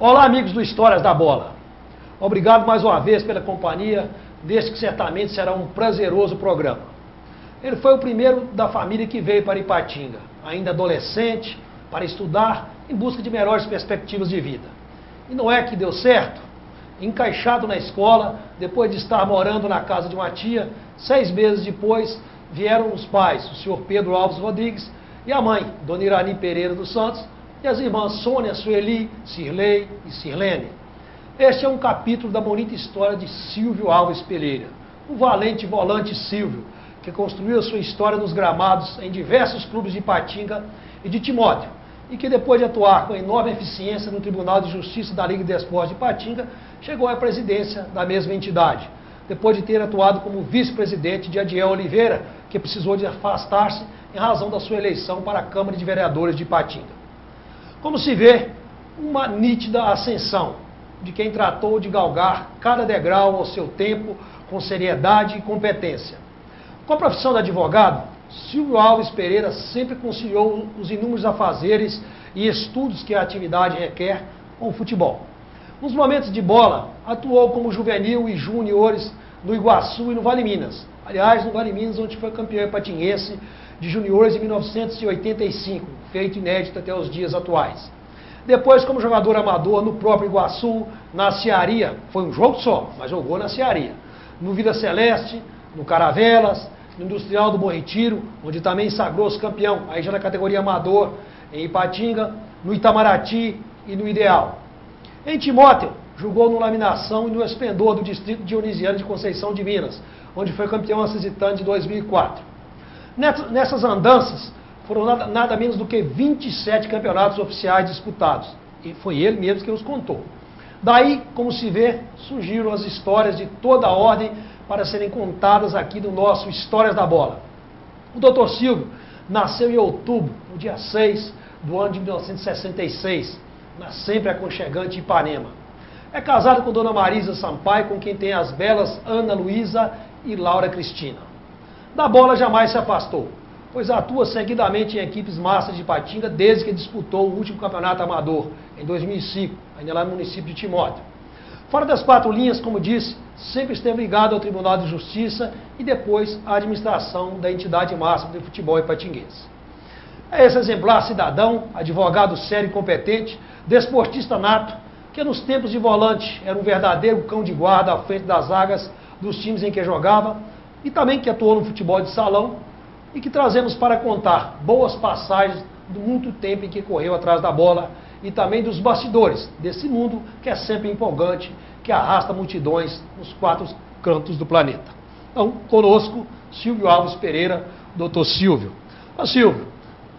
Olá, amigos do Histórias da Bola. Obrigado mais uma vez pela companhia deste que certamente será um prazeroso programa. Ele foi o primeiro da família que veio para Ipatinga, ainda adolescente, para estudar em busca de melhores perspectivas de vida. E não é que deu certo? Encaixado na escola, depois de estar morando na casa de uma tia, 6 meses depois vieram os pais, o senhor Pedro Alves Rodrigues e a mãe, Dona Irani Pereira dos Santos, e as irmãs Sônia, Sueli, Cirlei e Sirlene. Este é um capítulo da bonita história de Silvio Alves Pereira, o valente volante Silvio, que construiu a sua história nos gramados em diversos clubes de Ipatinga e de Timóteo, e que depois de atuar com enorme eficiência no Tribunal de Justiça da Liga de Esportes de Ipatinga, chegou à presidência da mesma entidade, depois de ter atuado como vice-presidente de Adiel Oliveira, que precisou de afastar-se em razão da sua eleição para a Câmara de Vereadores de Ipatinga. Como se vê, uma nítida ascensão de quem tratou de galgar cada degrau ao seu tempo com seriedade e competência. Com a profissão de advogado, Silvio Alves Pereira sempre conciliou os inúmeros afazeres e estudos que a atividade requer com o futebol. Nos momentos de bola, atuou como juvenil e juniores no Iguaçu e no Vale Minas. Aliás, no Vale Minas, onde foi campeão ipatinguense de juniores em 1985, feito inédito até os dias atuais. Depois, como jogador amador no próprio Iguaçu, na Cearia, foi um jogo só, mas jogou na Cearia. No Vida Celeste, no Caravelas, no Industrial do Bom Retiro, onde também sagrou-se campeão, aí já na categoria amador, em Ipatinga, no Itamaraty e no Ideal. Em Timóteo, jogou no Laminação e no Esplendor do Distrito Dionisiano de Conceição de Minas, onde foi campeão assistente de 2004. Nessas andanças, foram nada menos do que 27 campeonatos oficiais disputados. E foi ele mesmo que os contou. Daí, como se vê, surgiram as histórias de toda a ordem para serem contadas aqui no nosso Histórias da Bola. O Dr. Silvio nasceu em outubro, no dia 6 do ano de 1966, na sempre aconchegante Ipanema. É casado com Dona Marisa Sampaio, com quem tem as belas Ana Luísa e Laura Cristina. Da bola jamais se afastou, pois atua seguidamente em equipes massas de Ipatinga desde que disputou o último campeonato amador, em 2005, ainda lá no município de Timóteo. Fora das 4 linhas, como disse, sempre esteve ligado ao Tribunal de Justiça e depois à administração da entidade máxima de futebol ipatinguense. É esse exemplar cidadão, advogado sério e competente, desportista nato, que nos tempos de volante era um verdadeiro cão de guarda à frente das zagas dos times em que jogava, e também que atuou no futebol de salão, e que trazemos para contar boas passagens do muito tempo em que correu atrás da bola e também dos bastidores desse mundo que é sempre empolgante, que arrasta multidões nos 4 cantos do planeta. Então, conosco, Silvio Alves Pereira, doutor Silvio. Ô Silvio,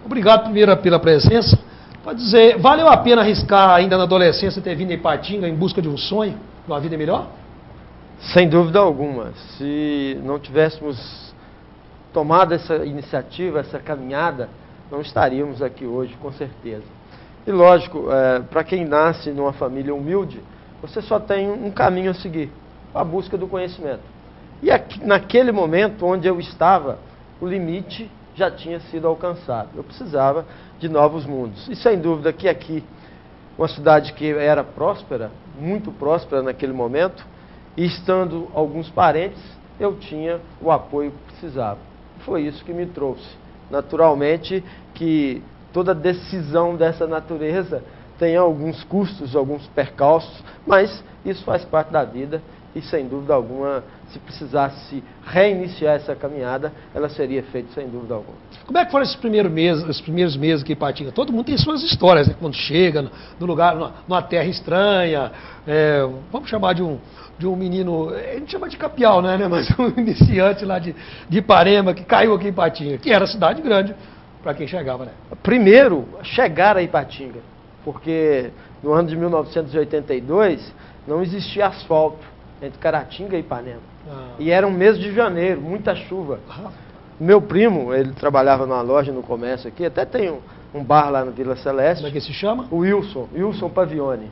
obrigado primeiro pela presença. Pode dizer, valeu a pena arriscar ainda na adolescência ter vindo a Ipatinga em busca de um sonho, de uma vida melhor? Sem dúvida alguma. Se não tivéssemos tomado essa iniciativa, essa caminhada, não estaríamos aqui hoje, com certeza. E lógico, para quem nasce numa família humilde, você só tem um caminho a seguir, a busca do conhecimento. E aqui, naquele momento onde eu estava, o limite já tinha sido alcançado. Eu precisava de novos mundos. E sem dúvida que aqui, uma cidade que era próspera, muito próspera naquele momento, e estando alguns parentes, eu tinha o apoio que precisava. Foi isso que me trouxe. Naturalmente que toda decisão dessa natureza tem alguns custos, alguns percalços, mas isso faz parte da vida e, sem dúvida alguma, se precisasse reiniciar essa caminhada, ela seria feita sem dúvida alguma. Como é que foram esses primeiros meses aqui em Ipatinga? Todo mundo tem suas histórias, né? Quando chega no lugar, numa terra estranha, vamos chamar de um menino, a gente chama de capial, né? Mas um iniciante lá de Iparema, que caiu aqui em Ipatinga, que era cidade grande para quem chegava, né? Primeiro, chegar a Ipatinga, porque no ano de 1982 não existia asfalto entre Caratinga e Ipanema. E era um mês de janeiro, muita chuva. Meu primo, ele trabalhava numa loja no comércio aqui, até tem um bar lá no Vila Celeste. Como é que se chama? O Wilson Pavione.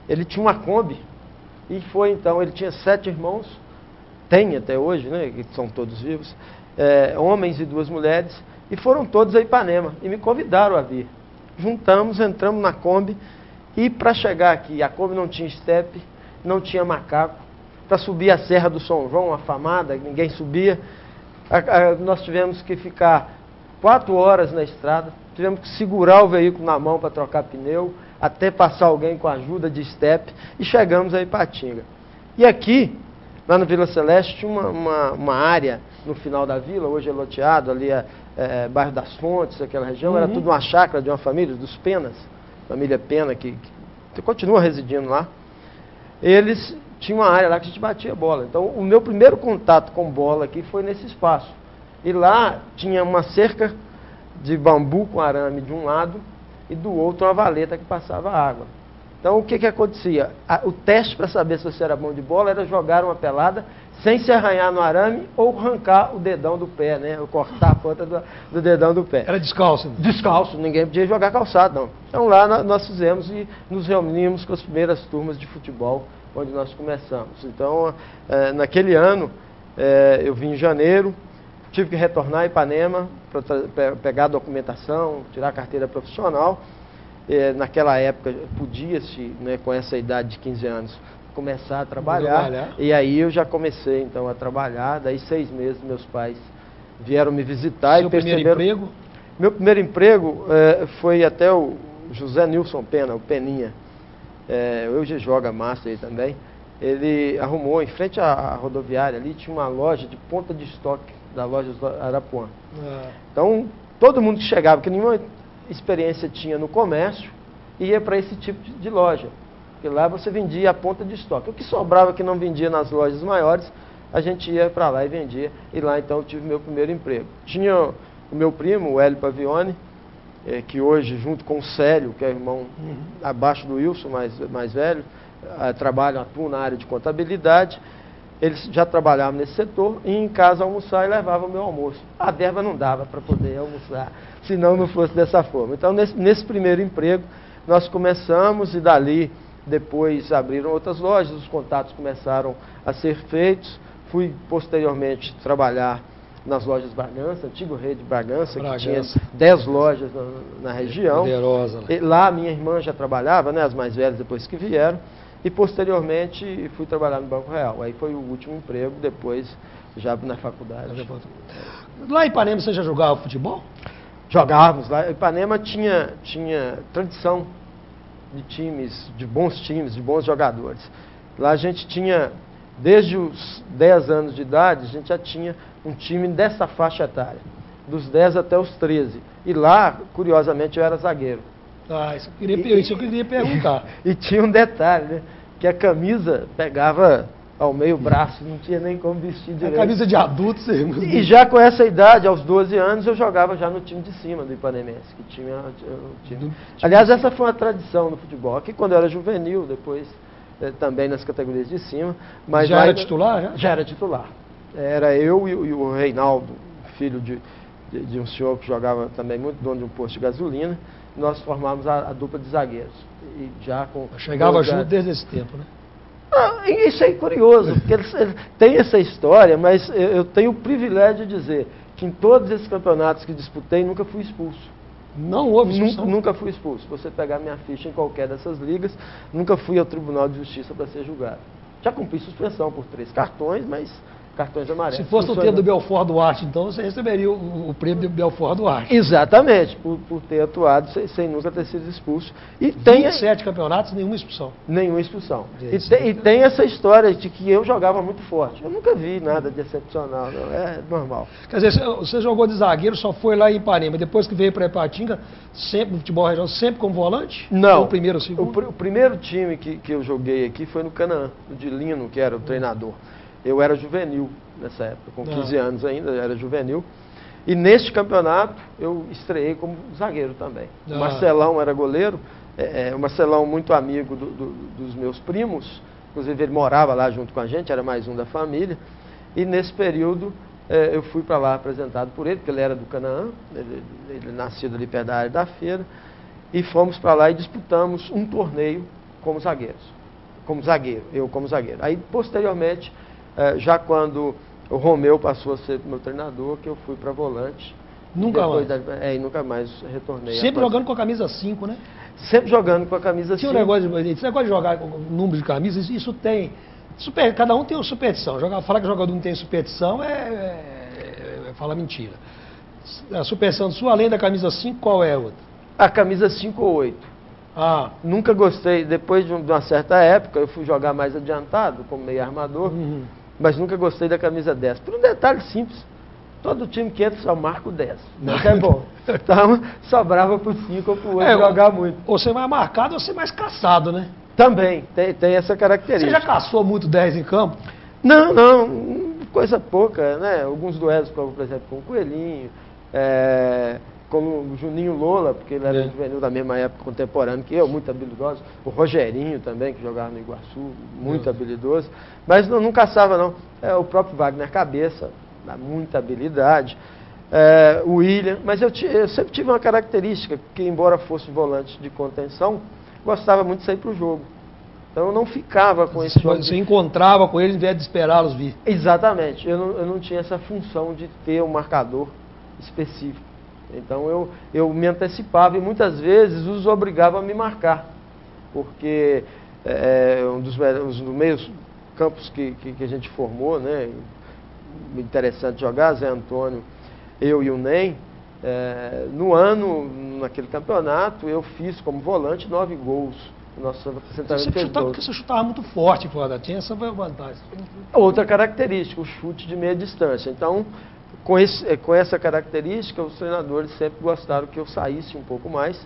Ele tinha uma Kombi e foi então, ele tinha 7 irmãos, tem até hoje, né, que são todos vivos, homens e 2 mulheres, e foram todos a Ipanema e me convidaram a vir. Juntamos, entramos na Kombi E para chegar aqui, a Kombi não tinha estepe, não tinha macaco. Para subir a Serra do São João, afamada, ninguém subia. Nós tivemos que ficar 4 horas na estrada, tivemos que segurar o veículo na mão para trocar pneu, até passar alguém com a ajuda de estepe, e chegamos a Ipatinga. E aqui, lá no Vila Celeste, tinha uma área no final da vila, hoje é loteado, ali bairro das Fontes, aquela região, era tudo uma chácara de uma família, dos Penas, família Pena, que continua residindo lá. Eles tinham uma área lá que a gente batia bola. Então, o meu primeiro contato com bola aqui foi nesse espaço. E lá tinha uma cerca de bambu com arame de um lado e do outro uma valeta que passava água. Então, o que acontecia? O teste para saber se você era bom de bola era jogar uma pelada sem se arranhar no arame ou arrancar o dedão do pé, né? Ou cortar a ponta do dedão do pé. Era descalço? Né? Descalço, ninguém podia jogar calçado, não. Então, lá nós fizemos e nos reunimos com as primeiras turmas de futebol onde nós começamos. Então, naquele ano, eu vim em janeiro, tive que retornar a Ipanema para pegar a documentação, tirar a carteira profissional. Naquela época, podia-se, né, com essa idade de 15 anos, começar a trabalhar. E aí eu já comecei, então, a trabalhar. Daí 6 meses, meus pais vieram me visitar. Seu primeiro emprego? Meu primeiro emprego foi até o José Nilson Pena, o Peninha. Hoje joga Master aí também. Ele arrumou, em frente à rodoviária ali, tinha uma loja de ponta de estoque da loja Arapuã. Então, todo mundo que chegava, que nenhuma experiência tinha no comércio, ia para esse tipo de loja. Porque lá você vendia a ponta de estoque. O que sobrava que não vendia nas lojas maiores, a gente ia para lá e vendia. E lá, então, eu tive meu primeiro emprego. Tinha o meu primo, o Hélio Pavione, que hoje, junto com o Célio, que é irmão abaixo do Wilson, mais velho, atuam na área de contabilidade. Eles já trabalhavam nesse setor, e em casa almoçar e levavam o meu almoço. A verba não dava para poder almoçar, senão não fosse dessa forma. Então, nesse primeiro emprego, nós começamos, e dali, depois abriram outras lojas, os contatos começaram a ser feitos. Fui, posteriormente, trabalhar nas lojas Bragança, antigo Rede Bragança, que tinha 10 lojas na região. Poderosa, né? Lá minha irmã já trabalhava, né, as mais velhas depois que vieram, e posteriormente fui trabalhar no Banco Real. Aí foi o último emprego, depois já na faculdade. Lá em Ipanema você já jogava futebol? Jogávamos lá. Ipanema tinha tradição de times, de bons jogadores. Lá a gente tinha, desde os 10 anos de idade, a gente já tinha um time dessa faixa etária, dos 10 até os 13. E lá, curiosamente, eu era zagueiro. Isso eu queria perguntar. E tinha um detalhe, né? Que a camisa pegava ao meio braço, não tinha nem como vestir direito. A camisa de adulto, você... E já com essa idade, aos 12 anos, eu jogava já no time de cima do Ipanemense, que tinha time. Aliás, essa foi uma tradição no futebol. Aqui quando eu era juvenil, depois também nas categorias de cima. Mas já era titular? Já? Já era titular. Era eu e o Reinaldo, filho de um senhor que jogava também muito, dono de um posto de gasolina. Nós formávamos a dupla de zagueiros. E já com chegava junto desde esse tempo, né? Isso é curioso, porque eles têm essa história, mas eu tenho o privilégio de dizer que em todos esses campeonatos que disputei, nunca fui expulso. Não houve expulsão? Nunca fui expulso. Se você pegar minha ficha em qualquer dessas ligas, nunca fui ao Tribunal de Justiça para ser julgado. Já cumpri suspensão por 3 cartões, mas cartões amarelos. Se fosse no tempo do Belfort Duarte, então você receberia o prêmio do Belfort Duarte. Exatamente, por ter atuado sem nunca ter sido expulso. E 27 campeonatos, nenhuma expulsão. Nenhuma expulsão. E tem essa história de que eu jogava muito forte. Eu nunca vi nada de excepcional, não. É normal. Quer dizer, você jogou de zagueiro, só foi lá em Ipanema. Depois que veio para Ipatinga, sempre no futebol regional, sempre como volante? Não. Ou o primeiro ou o segundo? O primeiro time que eu joguei aqui foi no Canaã, o de Lino, que era o treinador. Eu era juvenil nessa época, com 15 anos ainda, era juvenil. E neste campeonato eu estreiei como zagueiro também. O Marcelão era goleiro, o Marcelão muito amigo dos meus primos, inclusive ele morava lá junto com a gente, era mais um da família. E nesse período eu fui para lá apresentado por ele, porque ele era do Canaã, ele nascido ali perto da área da feira. E fomos para lá e disputamos um torneio como zagueiros. Eu como zagueiro. Aí posteriormente, já quando o Romeu passou a ser meu treinador, que eu fui para volante Nunca mais? E nunca mais retornei. Sempre jogando com a camisa 5, né? Sempre jogando com a camisa 5. Tinha esse negócio de jogar com número de camisas, isso tem... cada um tem uma superstição. Falar que o jogador não tem superstição é falar mentira. A superstição sua, além da camisa 5, qual é a outra? A camisa 5 ou 8. Nunca gostei, depois de uma certa época, eu fui jogar mais adiantado, como meio armador, mas nunca gostei da camisa 10. Por um detalhe simples, todo time que entra só marca o 10. Não é bom. Então, sobrava pro 5 ou pro 8 jogar muito. Ou ser mais marcado ou ser mais caçado, né? Também, tem essa característica. Você já caçou muito 10 em campo? Não, coisa pouca, né? Alguns duelos, por exemplo, com o Coelhinho, como o Juninho Lola, porque ele era juvenil da mesma época, contemporâneo que eu, muito habilidoso. O Rogerinho também, que jogava no Iguaçu, muito habilidoso. Mas não caçava, não. O próprio Wagner Cabeça, dá muita habilidade. O William. Mas eu sempre tive uma característica, que embora fosse volante de contenção, gostava muito de sair para o jogo. Então eu não ficava com esse jogo. Você encontrava com eles em vez de esperá-los vir. Exatamente. Eu não tinha essa função de ter um marcador específico. Então eu me antecipava e muitas vezes os obrigava a me marcar. Porque um dos meios campos que a gente formou, né? Interessante jogar, Zé Antônio, eu e o Ney. Naquele campeonato, eu fiz como volante 9 gols. Você chutava muito forte, tinha essa vantagem. Outra característica, o chute de meia distância. Então, com essa característica, os treinadores sempre gostaram que eu saísse um pouco mais.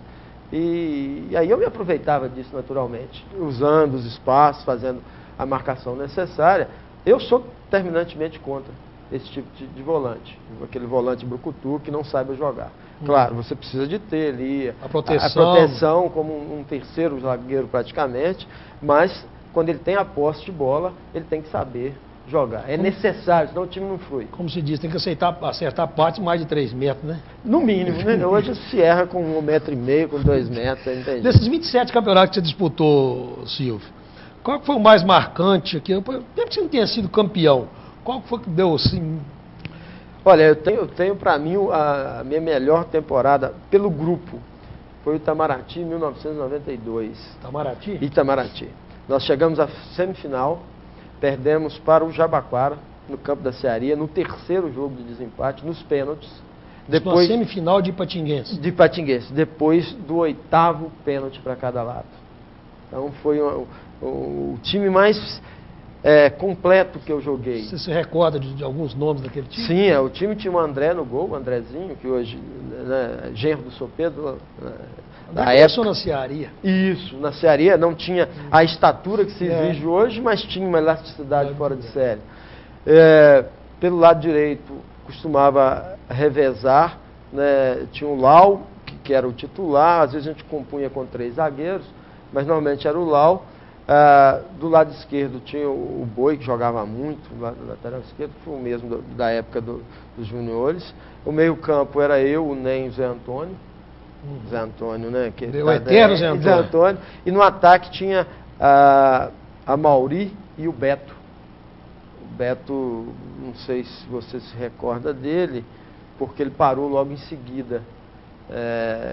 E aí eu me aproveitava disso naturalmente, usando os espaços, fazendo a marcação necessária. Eu sou terminantemente contra esse tipo de volante, aquele volante brucutu que não saiba jogar. Claro, você precisa de ter ali a proteção como um terceiro zagueiro praticamente, mas quando ele tem a posse de bola, ele tem que saber jogar. É necessário, senão o time não flui. Como se diz, tem que acertar parte mais de 3 metros, né? No mínimo, né? Hoje se erra com 1,5 metro, com 2 metros, entende? Desses 27 campeonatos que você disputou, Silvio, qual foi o mais marcante aqui? Mesmo que você não tenha sido campeão, qual foi que deu assim? Olha, eu tenho para mim a minha melhor temporada pelo grupo. Foi o Itamaraty em 1992. Itamaraty. Nós chegamos à semifinal, perdemos para o Jabaquara, no campo da Cearia, no terceiro jogo de desempate, nos pênaltis. Depois, na semifinal de Ipatinguense. De Ipatinguense, depois do 8º pênalti para cada lado. Então foi o time mais completo que eu joguei. Você se recorda de alguns nomes daquele time? Sim, o time tinha o André no gol, o Andrezinho, que hoje é genro do Sopedro. Da época na Cearia. Isso, na Cearia não tinha a estatura que se exige hoje, mas tinha uma elasticidade fora de série. Pelo lado direito, costumava revezar, né? Tinha o Lau, que era o titular, às vezes a gente compunha com 3 zagueiros, mas normalmente era o Lau. Do lado esquerdo tinha o Boi, que jogava muito, do lado lateral esquerdo, foi o mesmo da época dos juniores. O meio campo era eu, o Ney e o Zé Antônio. Zé Antônio, né? O eterno Zé Antônio. E no ataque tinha a Mauri e o Beto. O Beto, não sei se você se recorda dele, porque ele parou logo em seguida.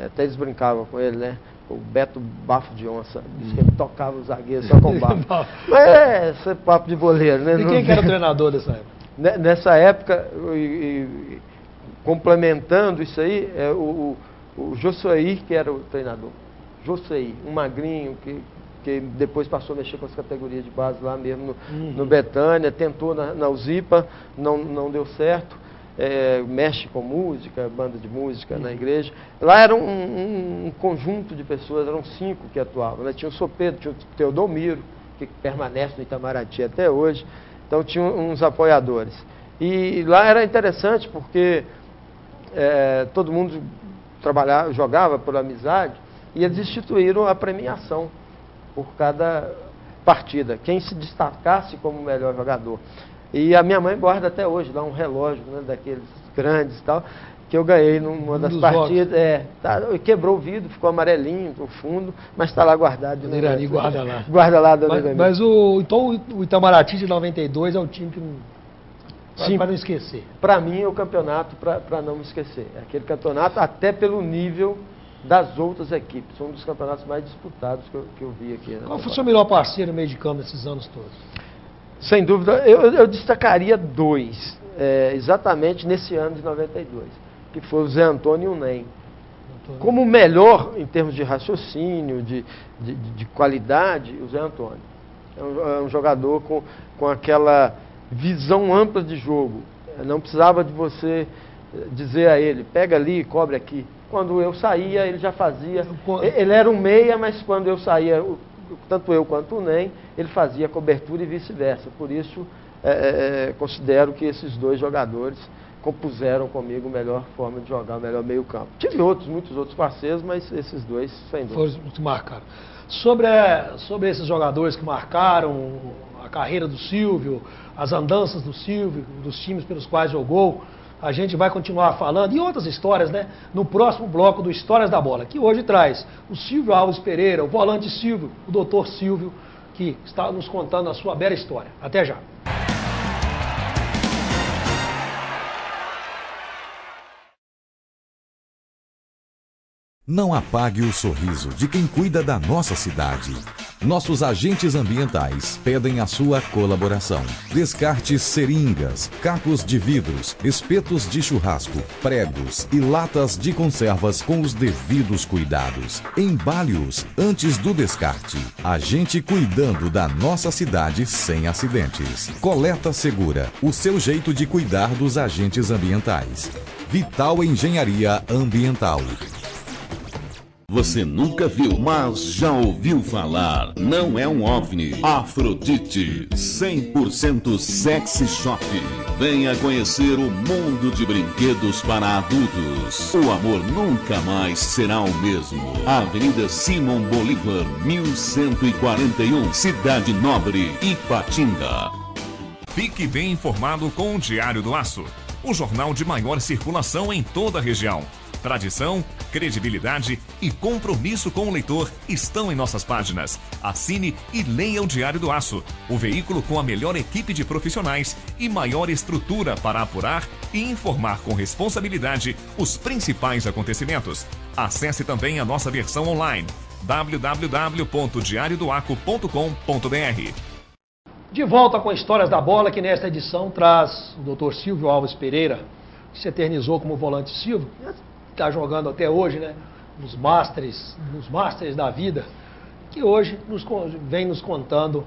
Até eles brincavam com ele, né? O Beto Bafo de Onça, disse que ele tocava o zagueiro só com bafo. Mas esse é papo de boleiro, né? E quem que era o treinador dessa época? Nessa época, complementando isso aí, o Josuaí, que era o treinador. Josuaí, um magrinho que depois passou a mexer com as categorias de base lá mesmo no Betânia, tentou na Uzipa, não deu certo. Mexe com música, banda de música na igreja. Lá era um conjunto de pessoas, eram 5 que atuavam, né? Tinha o Sopedro, tinha o Teodomiro, que permanece no Itamaraty até hoje. Então tinha uns apoiadores. E lá era interessante porque todo mundo jogava por amizade, e eles instituíram a premiação por cada partida, quem se destacasse como o melhor jogador. E a minha mãe guarda até hoje lá um relógio, né, daqueles grandes e tal, que eu ganhei numa das partidas. Quebrou o vidro, ficou amarelinho no fundo, mas está lá guardado. Dona Irani guarda lá. Guarda lá, Dona Irani. Mas então o Itamaraty de 92 é o time que Para não esquecer. Para mim é o campeonato para não me esquecer. É aquele campeonato até pelo nível das outras equipes. Um dos campeonatos mais disputados que eu vi aqui. Qual foi o seu melhor parceiro no meio de campo nesses anos todos? Sem dúvida, eu destacaria dois, exatamente nesse ano de 92, que foi o Zé Antônio e o Ney. Como o melhor em termos de raciocínio, de qualidade, o Zé Antônio. É um jogador com aquela visão ampla de jogo. Não precisava de você dizer a ele, pega ali, cobre aqui. Quando eu saía, ele já fazia. Ele era um meia, mas quando eu saía, tanto eu quanto o Ney, ele fazia cobertura e vice-versa. Por isso, considero que esses dois jogadores compuseram comigo a melhor forma de jogar, o melhor meio campo. Tive muitos outros parceiros, mas esses dois, sem dúvida. Foram os que marcaram. Sobre esses jogadores que marcaram a carreira do Silvio, as andanças do Silvio, dos times pelos quais jogou, a gente vai continuar falando, e outras histórias, né? No próximo bloco do Histórias da Bola, que hoje traz o Silvio Alves Pereira, o volante Silvio, o doutor Silvio, que está nos contando a sua bela história. Até já. Não apague o sorriso de quem cuida da nossa cidade. Nossos agentes ambientais pedem a sua colaboração. Descarte seringas, cacos de vidros, espetos de churrasco, pregos e latas de conservas com os devidos cuidados. Embale-os antes do descarte. A gente cuidando da nossa cidade sem acidentes. Coleta Segura, o seu jeito de cuidar dos agentes ambientais. Vital Engenharia Ambiental. Você nunca viu, mas já ouviu falar. Não é um OVNI. Afrodite, 100% sexy shop. Venha conhecer o mundo de brinquedos para adultos. O amor nunca mais será o mesmo. Avenida Simão Bolívar, 1141, Cidade Nobre, Ipatinga. Fique bem informado com o Diário do Aço, o jornal de maior circulação em toda a região. Tradição, credibilidade e compromisso com o leitor estão em nossas páginas. Assine e leia o Diário do Aço, o veículo com a melhor equipe de profissionais e maior estrutura para apurar e informar com responsabilidade os principais acontecimentos. Acesse também a nossa versão online, www.diariodoaco.com.br. De volta com Histórias da Bola, que nesta edição traz o Dr. Silvio Alves Pereira, que se eternizou como volante Silvio, está jogando até hoje, né, nos Masters da vida, que hoje vem nos contando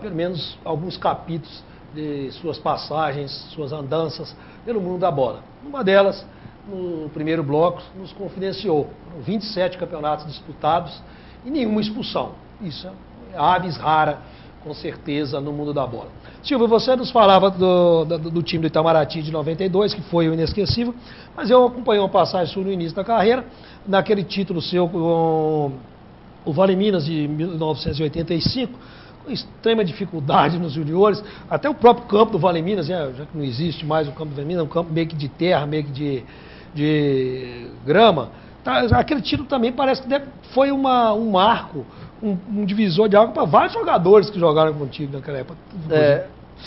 pelo menos alguns capítulos de suas passagens, suas andanças pelo mundo da bola. Uma delas, no primeiro bloco, nos confidenciou. Foram 27 campeonatos disputados e nenhuma expulsão. Isso é aves rara, com certeza, no mundo da bola. Silvio, você nos falava do time do Itamaraty de 92, que foi o inesquecível, mas eu acompanhei uma passagem sua no início da carreira, naquele título seu com o Vale Minas de 1985, com extrema dificuldade nos juniores, até o próprio campo do Vale Minas, já que não existe mais o campo do Vale Minas, é um campo meio que de terra, meio que de grama. Aquele título também parece que foi um marco, um divisor de água para vários jogadores que jogaram contigo naquela época.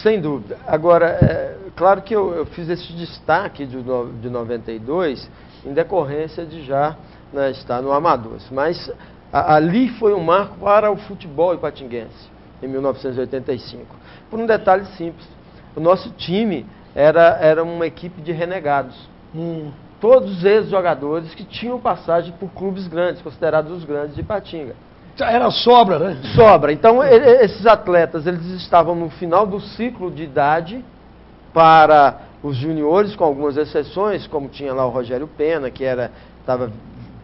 Sem dúvida. Agora, claro que eu fiz esse destaque de 92 em decorrência de já estar no Amadores. Mas ali foi um marco para o futebol ipatinguense, em 1985. Por um detalhe simples. O nosso time era uma equipe de renegados. Todos esses jogadores que tinham passagem por clubes grandes, considerados os grandes de Ipatinga. Era sobra, né? Sobra. Então, esses atletas, eles estavam no final do ciclo de idade para os juniores, com algumas exceções, como tinha lá o Rogério Pena, que estava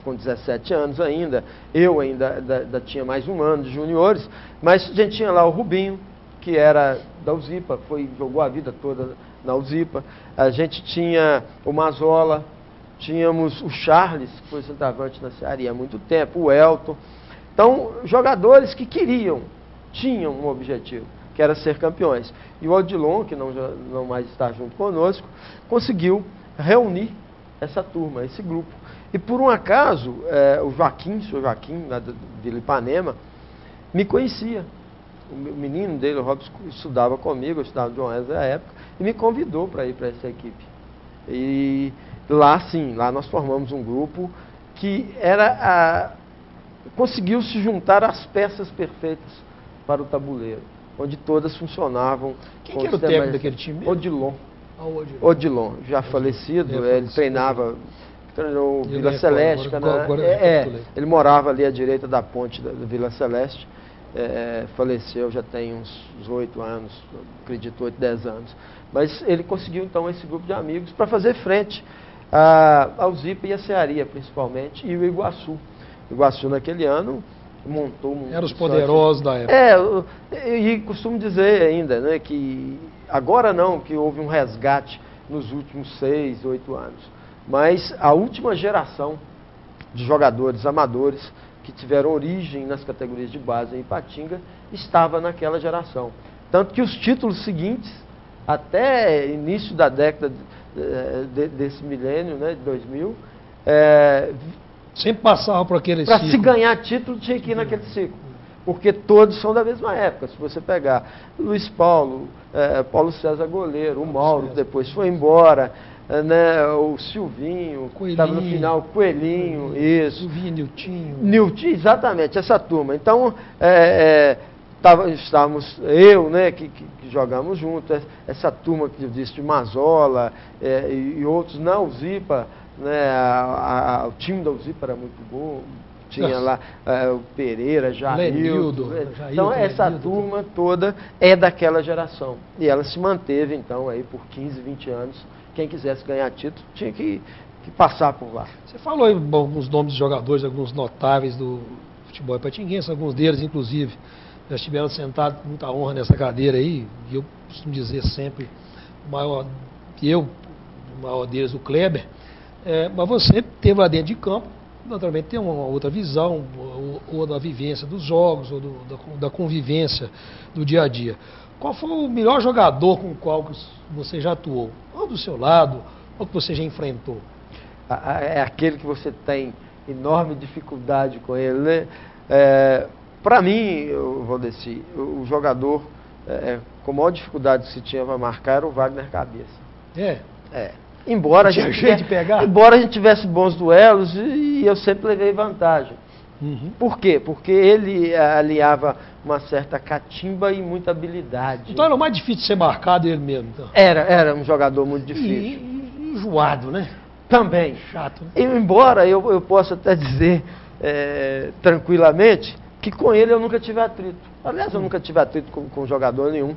com 17 anos ainda. Eu ainda tinha mais um ano de juniores. Mas a gente tinha lá o Rubinho, que era da Uzipa, jogou a vida toda na Uzipa. A gente tinha o Mazola, tínhamos o Charles, que foi centroavante na Ceará há muito tempo, o Elton. Então, jogadores que tinham um objetivo, que era ser campeões. E o Odilon, que não mais está junto conosco, conseguiu reunir essa turma, esse grupo. E por um acaso, o seu Joaquim, lá de Ipanema, me conhecia. o menino dele, o Robson, estudava comigo, eu estudava no João Wesley na época, e me convidou para ir para essa equipe. E lá sim, lá nós formamos um grupo que conseguiu se juntar as peças perfeitas para o tabuleiro, onde todas funcionavam. Quem que era o técnico daquele time mesmo? Odilon. Odilon. Odilon, já falecido, ele treinou Vila Celeste. Ele morava ali à direita da ponte da Vila Celeste, faleceu já tem uns 8 anos, acredito 8, 10 anos. Mas ele conseguiu então esse grupo de amigos para fazer frente ao Zipa e a Cearia, principalmente, e o Iguaçu. O Iguaçu naquele ano montou um... Eram os poderosos da época. E costumo dizer ainda, né, que agora não, que houve um resgate nos últimos 6, 8 anos. Mas a última geração de jogadores amadores que tiveram origem nas categorias de base em Ipatinga estava naquela geração. Tanto que os títulos seguintes, até início da década desse milênio, né, de 2000, sempre passava por aquele ciclo. Para se ganhar título tinha que ir naquele ciclo. Porque todos são da mesma época. Se você pegar Luiz Paulo, Paulo César goleiro, o Mauro depois foi embora, né, o Silvinho, estava no final, o Coelhinho, isso. Silvinho, Niltinho, exatamente, essa turma. Então, estávamos né, que jogamos juntos, essa turma que eu disse de Mazola e outros, na Uzipa, né, o time da Uzipa era muito bom, tinha lá o Pereira, Jaildo. Então, essa turma toda é daquela geração. E ela se manteve, então, aí por 15, 20 anos. Quem quisesse ganhar título tinha que passar por lá. Você falou aí alguns nomes de jogadores, alguns notáveis do futebol ipatinguense, alguns deles, inclusive, já estiveram sentados com muita honra nessa cadeira aí, e eu costumo dizer sempre, o maior deles, o Kleber, mas você teve lá dentro de campo, naturalmente tem uma outra visão, ou da vivência dos jogos, ou da convivência do dia a dia. Qual foi o melhor jogador com o qual você já atuou? Ou do seu lado, ou que você já enfrentou? É aquele que você tem enorme dificuldade com ele, né? Para mim, Valdeci, o jogador com maior dificuldade que se tinha para marcar era o Wagner Cabeça. Embora a gente tivesse bons duelos e eu sempre levei vantagem. Uhum. Por quê? Porque ele aliava uma certa catimba e muita habilidade. Então era o mais difícil de ser marcado ele mesmo? Então. Era um jogador muito difícil. E enjoado, né? Também. Chato. Né? Embora eu possa até dizer tranquilamente que com ele eu nunca tive atrito. Aliás, eu nunca tive atrito com jogador nenhum.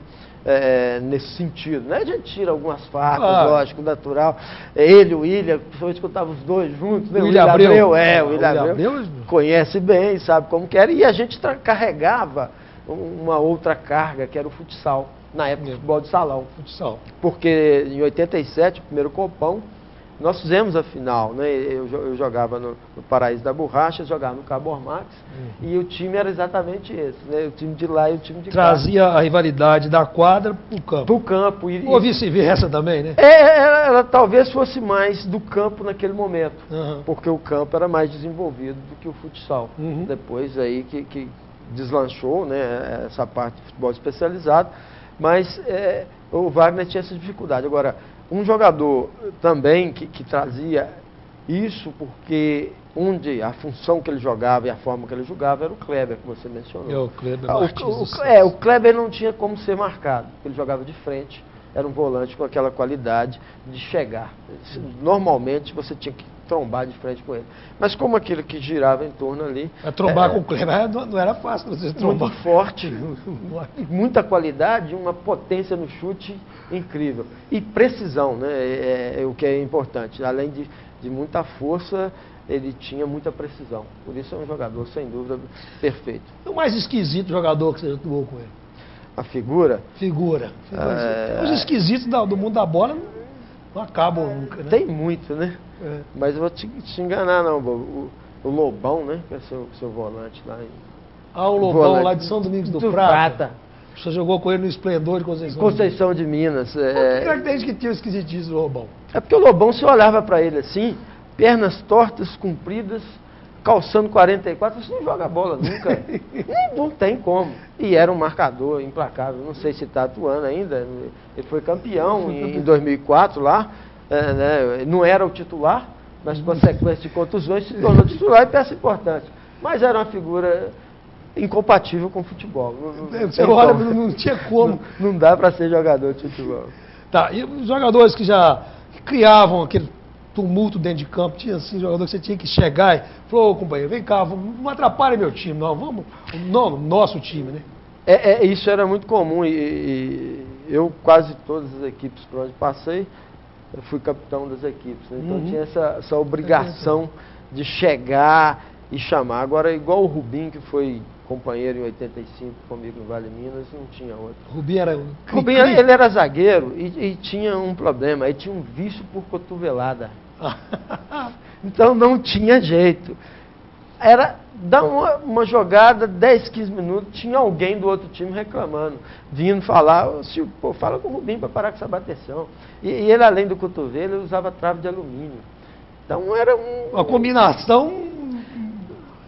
Nesse sentido, né? A gente tira algumas farpas, lógico, natural. Ele, o William, principalmente quando estavam os dois juntos, né? O William Abreu. O William Abreu conhece bem, sabe como que era. E a gente carregava uma outra carga, que era o futsal, na época do futebol de salão. Futsal. Porque em 87, o primeiro Copão, nós fizemos a final, né? Eu jogava no Paraíso da Borracha, jogava no Cabo Ormax, e o time era exatamente esse, né? O time de lá e o time de cá. Trazia a rivalidade da quadra para o campo. Para o campo. Ou vice-versa também, né? Ela talvez fosse mais do campo naquele momento, porque o campo era mais desenvolvido do que o futsal. Depois aí que deslanchou, né, essa parte de futebol especializado, mas o Wagner tinha essa dificuldade. Agora, um jogador também que trazia isso, porque a função que ele jogava e a forma que ele jogava era o Kleber, que você mencionou. O Kleber o Kleber não tinha como ser marcado, porque ele jogava de frente, era um volante com aquela qualidade de chegar. Normalmente você tinha que trombar de frente com ele. Mas como aquele que girava em torno ali... trombar com o Kleber não era fácil você trombar. Muito forte, muita qualidade, uma potência no chute incrível. E precisão, né? O que é importante. Além de muita força, ele tinha muita precisão. Por isso é um jogador, sem dúvida, perfeito. O mais esquisito jogador que você atuou com ele? A figura? Figura. Os esquisitos do mundo da bola não acabam nunca, né? Tem muito, né? Mas eu vou te enganar, não, o Lobão, né? Que é seu volante lá em... o Lobão lá de São Domingos do Prata. Você jogou com ele no Esplendor de Conceição de Minas. Por que característica que tinha o esquisitismo do Lobão? É porque o Lobão, se olhava para ele assim, pernas tortas, compridas, calçando 44, você não joga bola nunca. Não tem como. E era um marcador implacável. Não sei se está atuando ainda. Ele foi campeão em 2004 lá. Né? Não era o titular, mas com a sequência de contusões se tornou titular e peça importante. Mas era uma figura incompatível com o futebol. Você olha, não tinha como. Não dá para ser jogador de futebol. Tá, e os jogadores que criavam aquele tumulto dentro de campo, tinha assim, jogador que você tinha que chegar e falou, ô companheiro, vem cá, não atrapalhe meu time, não, nosso time, né? Isso era muito comum e eu quase todas as equipes por onde passei, eu fui capitão das equipes, né? Então tinha essa obrigação de chegar e chamar. Agora, igual o Rubinho, que foi companheiro em 85 comigo no Vale Minas, não tinha outro. Rubinho era ele era zagueiro e tinha um problema, ele tinha um vício por cotovelada. Então não tinha jeito. Era dar uma jogada, 10, 15 minutos, tinha alguém do outro time reclamando, vindo falar, pô, fala com o Rubinho para parar com essa bateção. E ele, além do cotovelo, ele usava trave de alumínio. Então era uma combinação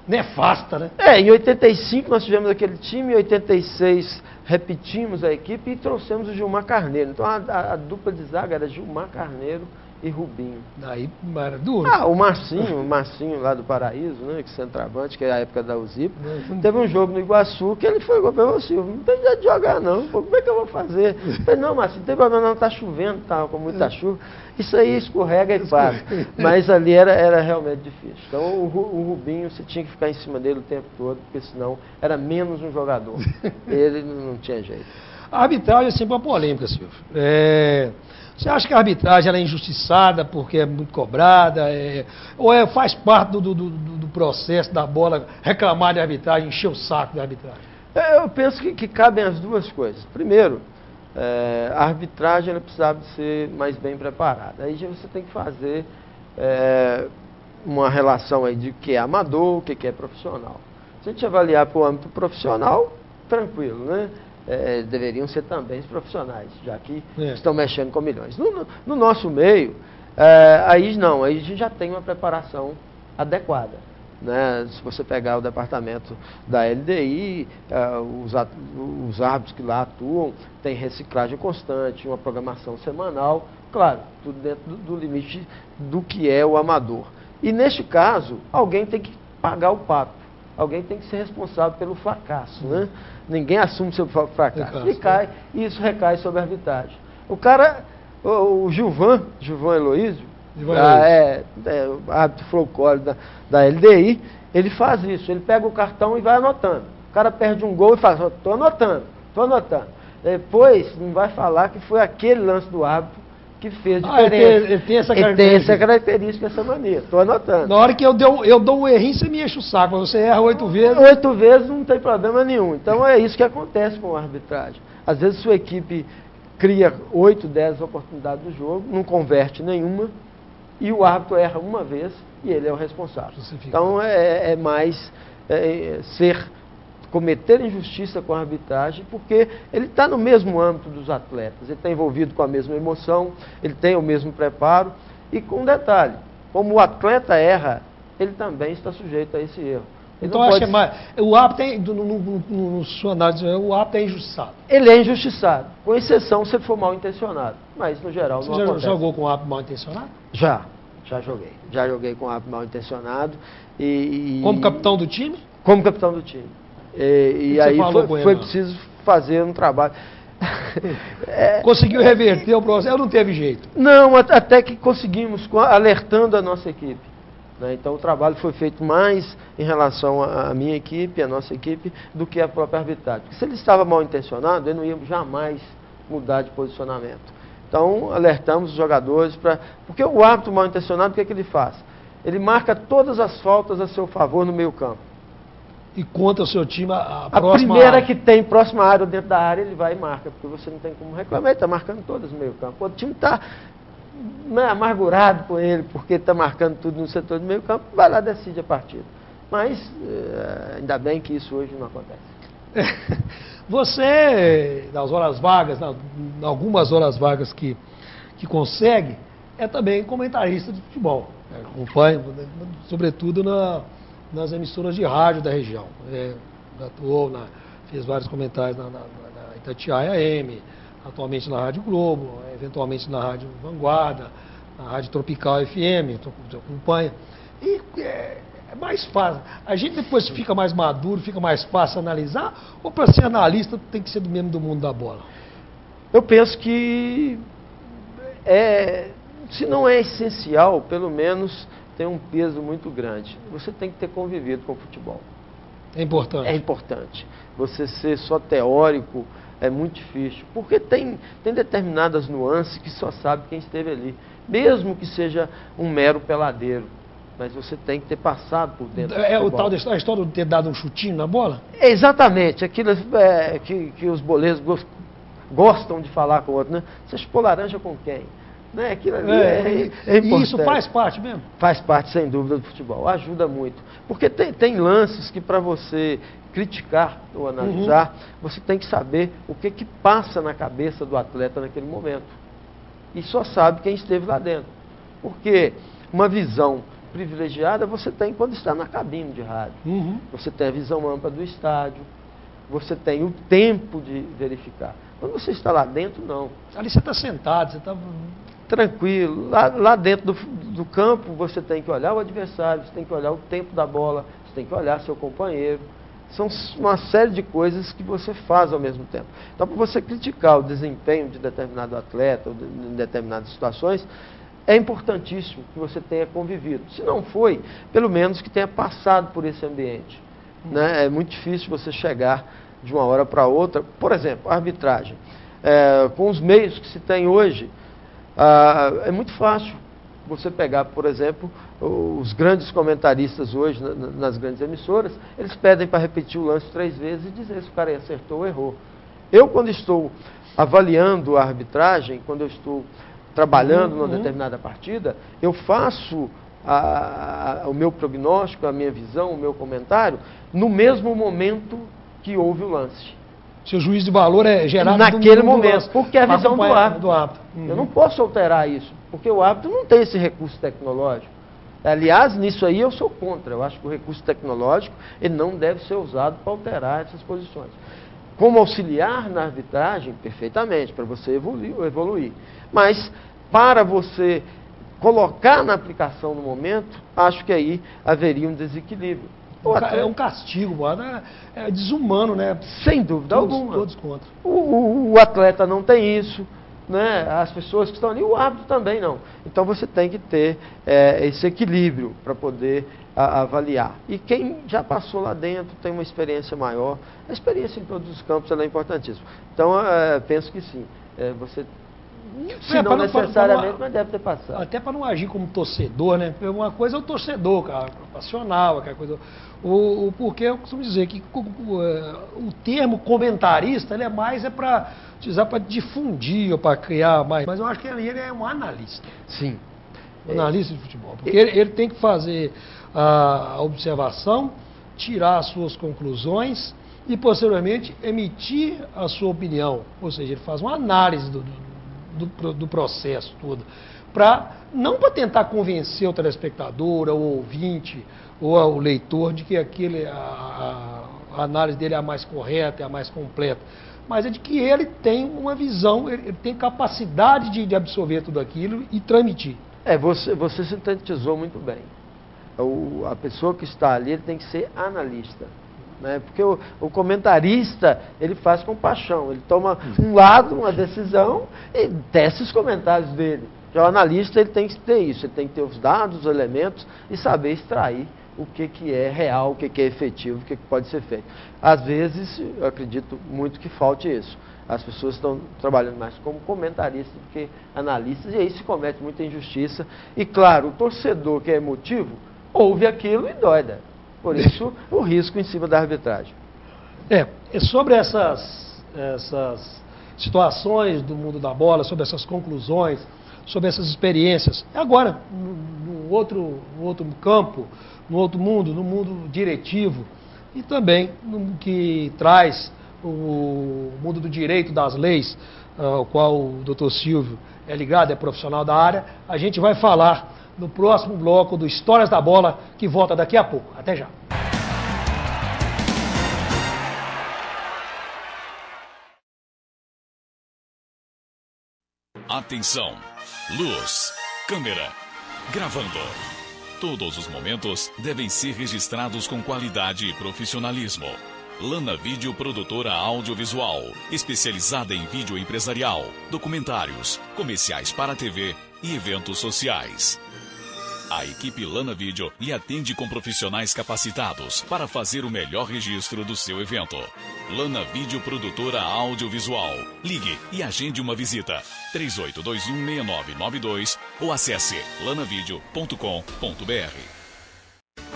nefasta, né? Em 85 nós tivemos aquele time, em 86 repetimos a equipe e trouxemos o Gilmar Carneiro. Então a dupla de zaga era Gilmar Carneiro e Rubinho. Daí era duro. O Marcinho lá do Paraíso, né, que centroavante, que é a época da UZIP. Teve um jogo no Iguaçu que ele foi igual para o Silvio, não tem jeito de jogar não, pô, como é que eu vou fazer? Eu falei, não, Marcinho, não tem problema não, tá chovendo, tá com muita chuva, isso aí escorrega e passa. Mas ali era realmente difícil. Então o Rubinho, você tinha que ficar em cima dele o tempo todo, porque senão era menos um jogador. Ele não tinha jeito. A arbitragem é sempre uma polêmica, Silvio. Você acha que a arbitragem ela é injustiçada porque é muito cobrada? Ou faz parte do processo da bola reclamar de arbitragem, encher o saco da arbitragem? Eu penso que cabem as duas coisas. Primeiro, a arbitragem ela precisava de ser mais bem preparada. Aí você tem que fazer uma relação aí de o que é amador, o que é profissional. Se a gente avaliar para o âmbito profissional, tranquilo, né? Deveriam ser também os profissionais, já que estão mexendo com milhões. No nosso meio, aí não, aí a gente já tem uma preparação adequada. Né? Se você pegar o departamento da LDI, os árbitros que lá atuam, tem reciclagem constante, uma programação semanal, claro, tudo dentro do limite do que é o amador. E neste caso, alguém tem que pagar o pato. Alguém tem que ser responsável pelo fracasso, né? Ninguém assume seu fracasso. E isso recai sobre a arbitragem. O Gilvan Heloísio, o árbitro folclore da LDI, ele faz isso. Ele pega o cartão e vai anotando. O cara perde um gol e fala, estou anotando. Depois, não vai falar que foi aquele lance do árbitro que fez diferença. Ele tem essa característica. Ele tem essa característica, essa mania. Estou anotando. Na hora que eu dou um errinho, você me enche o saco, mas você erra 8 vezes. 8 vezes não tem problema nenhum. Então é isso que acontece com a arbitragem. Às vezes sua equipe cria 8, 10 oportunidades do jogo, não converte nenhuma, e o árbitro erra uma vez e ele é o responsável. Então é mais cometer injustiça com a arbitragem, porque ele está no mesmo âmbito dos atletas, ele está envolvido com a mesma emoção, ele tem o mesmo preparo, e com um detalhe, como o atleta erra, ele também está sujeito a esse erro. Então acho que o árbitro no sua análise, o árbitro é injustiçado. Ele é injustiçado, com exceção se ele for mal intencionado, mas no geral não acontece. Você já jogou com o árbitro mal intencionado? Já joguei. Já joguei com o árbitro mal intencionado. Como capitão do time? Como capitão do time. E aí foi preciso fazer um trabalho. Conseguiu reverter o processo? Não teve jeito? Não, até que conseguimos, alertando a nossa equipe. Né? Então o trabalho foi feito mais em relação à minha equipe, à nossa equipe, do que a própria arbitragem. Porque se ele estava mal intencionado, ele não ia jamais mudar de posicionamento. Então alertamos os jogadores porque o árbitro mal intencionado, o que ele faz? Ele marca todas as faltas a seu favor no meio campo. E conta o seu time a próxima primeira área. Que tem próxima área ou dentro da área, ele vai e marca, porque você não tem como reclamar, ele está marcando todas no meio campo. O time está amargurado com ele, porque está marcando tudo no setor do meio campo, vai lá e decide a partida. Mas ainda bem que isso hoje não acontece. Você, nas horas vagas, algumas horas vagas que consegue, é também comentarista de futebol. Acompanha, sobretudo nas emissoras de rádio da região. Atuou, fez vários comentários na Itatiaia AM, atualmente na Rádio Globo, eventualmente na Rádio Vanguarda, na Rádio Tropical FM, acompanha. E é mais fácil. A gente depois fica mais maduro, fica mais fácil analisar, ou para ser analista tem que ser do mesmo do mundo da bola? Eu penso que, se não é essencial, pelo menos tem um peso muito grande. Você tem que ter convivido com o futebol. É importante. É importante. Você ser só teórico é muito difícil, porque tem determinadas nuances que só sabe quem esteve ali, mesmo que seja um mero peladeiro. Mas você tem que ter passado por dentro do futebol. O tal da história de ter dado um chutinho na bola? Exatamente, aquilo que os boleiros gostam de falar com o outro, né? Você chupou laranja com quem? Né? Aquilo ali é importante. E isso faz parte mesmo? Faz parte, sem dúvida, do futebol. Ajuda muito. Porque tem lances que para você criticar ou analisar, você tem que saber o que passa na cabeça do atleta naquele momento. E só sabe quem esteve lá dentro. Porque uma visão privilegiada você tem quando está na cabine de rádio. Você tem a visão ampla do estádio, você tem o tempo de verificar. Quando você está lá dentro, não. Ali você está sentado, você está tranquilo. Lá dentro do campo, você tem que olhar o adversário, você tem que olhar o tempo da bola, você tem que olhar seu companheiro. São uma série de coisas que você faz ao mesmo tempo. Então, para você criticar o desempenho de determinado atleta, ou em determinadas situações, é importantíssimo que você tenha convivido. Se não foi, pelo menos que tenha passado por esse ambiente. Né? É muito difícil você chegar de uma hora para outra. Por exemplo, a arbitragem. Com os meios que se tem hoje, é muito fácil você pegar, por exemplo, os grandes comentaristas hoje nas grandes emissoras, eles pedem para repetir o lance 3 vezes e dizer se o cara acertou ou errou. Eu, quando estou avaliando a arbitragem, quando eu estou trabalhando numa determinada partida, eu faço o meu prognóstico, a minha visão, o meu comentário, no mesmo momento que houve o lance. Seu juízo de valor é gerado naquele momento, porque é a visão do árbitro. Uhum. Eu não posso alterar isso, porque o árbitro não tem esse recurso tecnológico. Aliás, nisso aí eu sou contra. Eu acho que o recurso tecnológico ele não deve ser usado para alterar essas posições. Como auxiliar na arbitragem, perfeitamente, para você evoluir. Mas, para você colocar na aplicação no momento, acho que aí haveria um desequilíbrio. É um castigo, é desumano, né? Sem dúvida alguma. Todos contra. O atleta não tem isso, né? As pessoas que estão ali, o árbitro também não. Então você tem que ter esse equilíbrio para poder avaliar. E quem já passou lá dentro tem uma experiência maior. A experiência em todos os campos ela é importantíssima. Então, penso que sim. Você... Se não necessariamente, mas deve ter passado. Até para não agir como torcedor, né? Uma coisa é o torcedor, cara, passional, aquela coisa. Porque eu costumo dizer que o termo comentarista ele é mais para difundir ou para criar mais. Mas eu acho que ele é um analista. Sim. Analista de futebol. Porque ele tem que fazer a observação, tirar as suas conclusões e posteriormente emitir a sua opinião. Ou seja, ele faz uma análise do processo todo, não para tentar convencer o telespectador, ou o ouvinte, ou o leitor de que a análise dele é a mais correta, é a mais completa, mas é de que ele tem uma visão, ele tem capacidade de absorver tudo aquilo e transmitir. Você sintetizou muito bem. A pessoa que está ali ele tem que ser analista. Né? Porque o comentarista, ele faz com paixão, ele toma um lado, uma decisão e tece os comentários dele. Já o analista, ele tem que ter isso, ele tem que ter os dados, os elementos e saber extrair o que é real, o que é efetivo, o que pode ser feito. Às vezes, eu acredito muito que falte isso. As pessoas estão trabalhando mais como comentaristas do que analistas e aí se comete muita injustiça. E claro, o torcedor que é emotivo, ouve aquilo e dói, né? Por isso, o risco em cima da arbitragem. Sobre essas situações do mundo da bola, sobre essas conclusões, sobre essas experiências, agora, no outro campo, no outro mundo, no mundo diretivo, e também no que traz o mundo do direito das leis, ao qual o Dr. Silvio é ligado, é profissional da área, a gente vai falar no próximo bloco do Histórias da Bola, que volta daqui a pouco. Até já. Atenção! Luz, câmera, gravando. Todos os momentos devem ser registrados com qualidade e profissionalismo. Lana Vídeo Produtora Audiovisual, especializada em vídeo empresarial, documentários, comerciais para TV e eventos sociais. A equipe Lana Vídeo lhe atende com profissionais capacitados para fazer o melhor registro do seu evento. Lana Vídeo Produtora Audiovisual. Ligue e agende uma visita. 38216992 ou acesse lanavideo.com.br.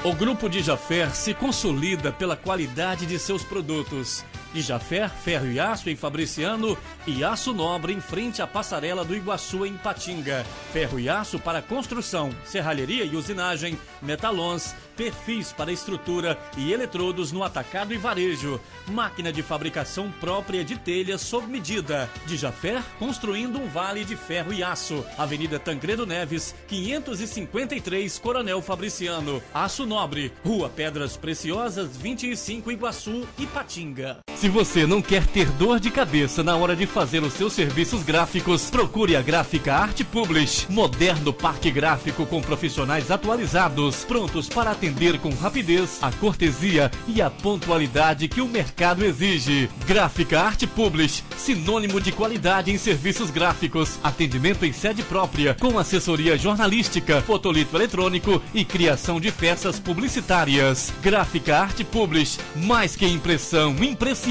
O Grupo Dijafer se consolida pela qualidade de seus produtos. Dijafer, ferro e aço em Fabriciano e aço nobre em frente à passarela do Iguaçu em Ipatinga. Ferro e aço para construção, serralheria e usinagem, metalons, perfis para estrutura e eletrodos no atacado e varejo. Máquina de fabricação própria de telhas sob medida. Dijafer, construindo um vale de ferro e aço. Avenida Tancredo Neves, 553, Coronel Fabriciano. Aço Nobre, Rua Pedras Preciosas, 25, Iguaçu, Ipatinga. Se você não quer ter dor de cabeça na hora de fazer os seus serviços gráficos, procure a Gráfica Arte Publish. Moderno parque gráfico com profissionais atualizados, prontos para atender com rapidez, a cortesia e a pontualidade que o mercado exige. Gráfica Arte Publish, sinônimo de qualidade em serviços gráficos. Atendimento em sede própria, com assessoria jornalística, fotolito eletrônico e criação de peças publicitárias. Gráfica Arte Publish, mais que impressão, impressiona.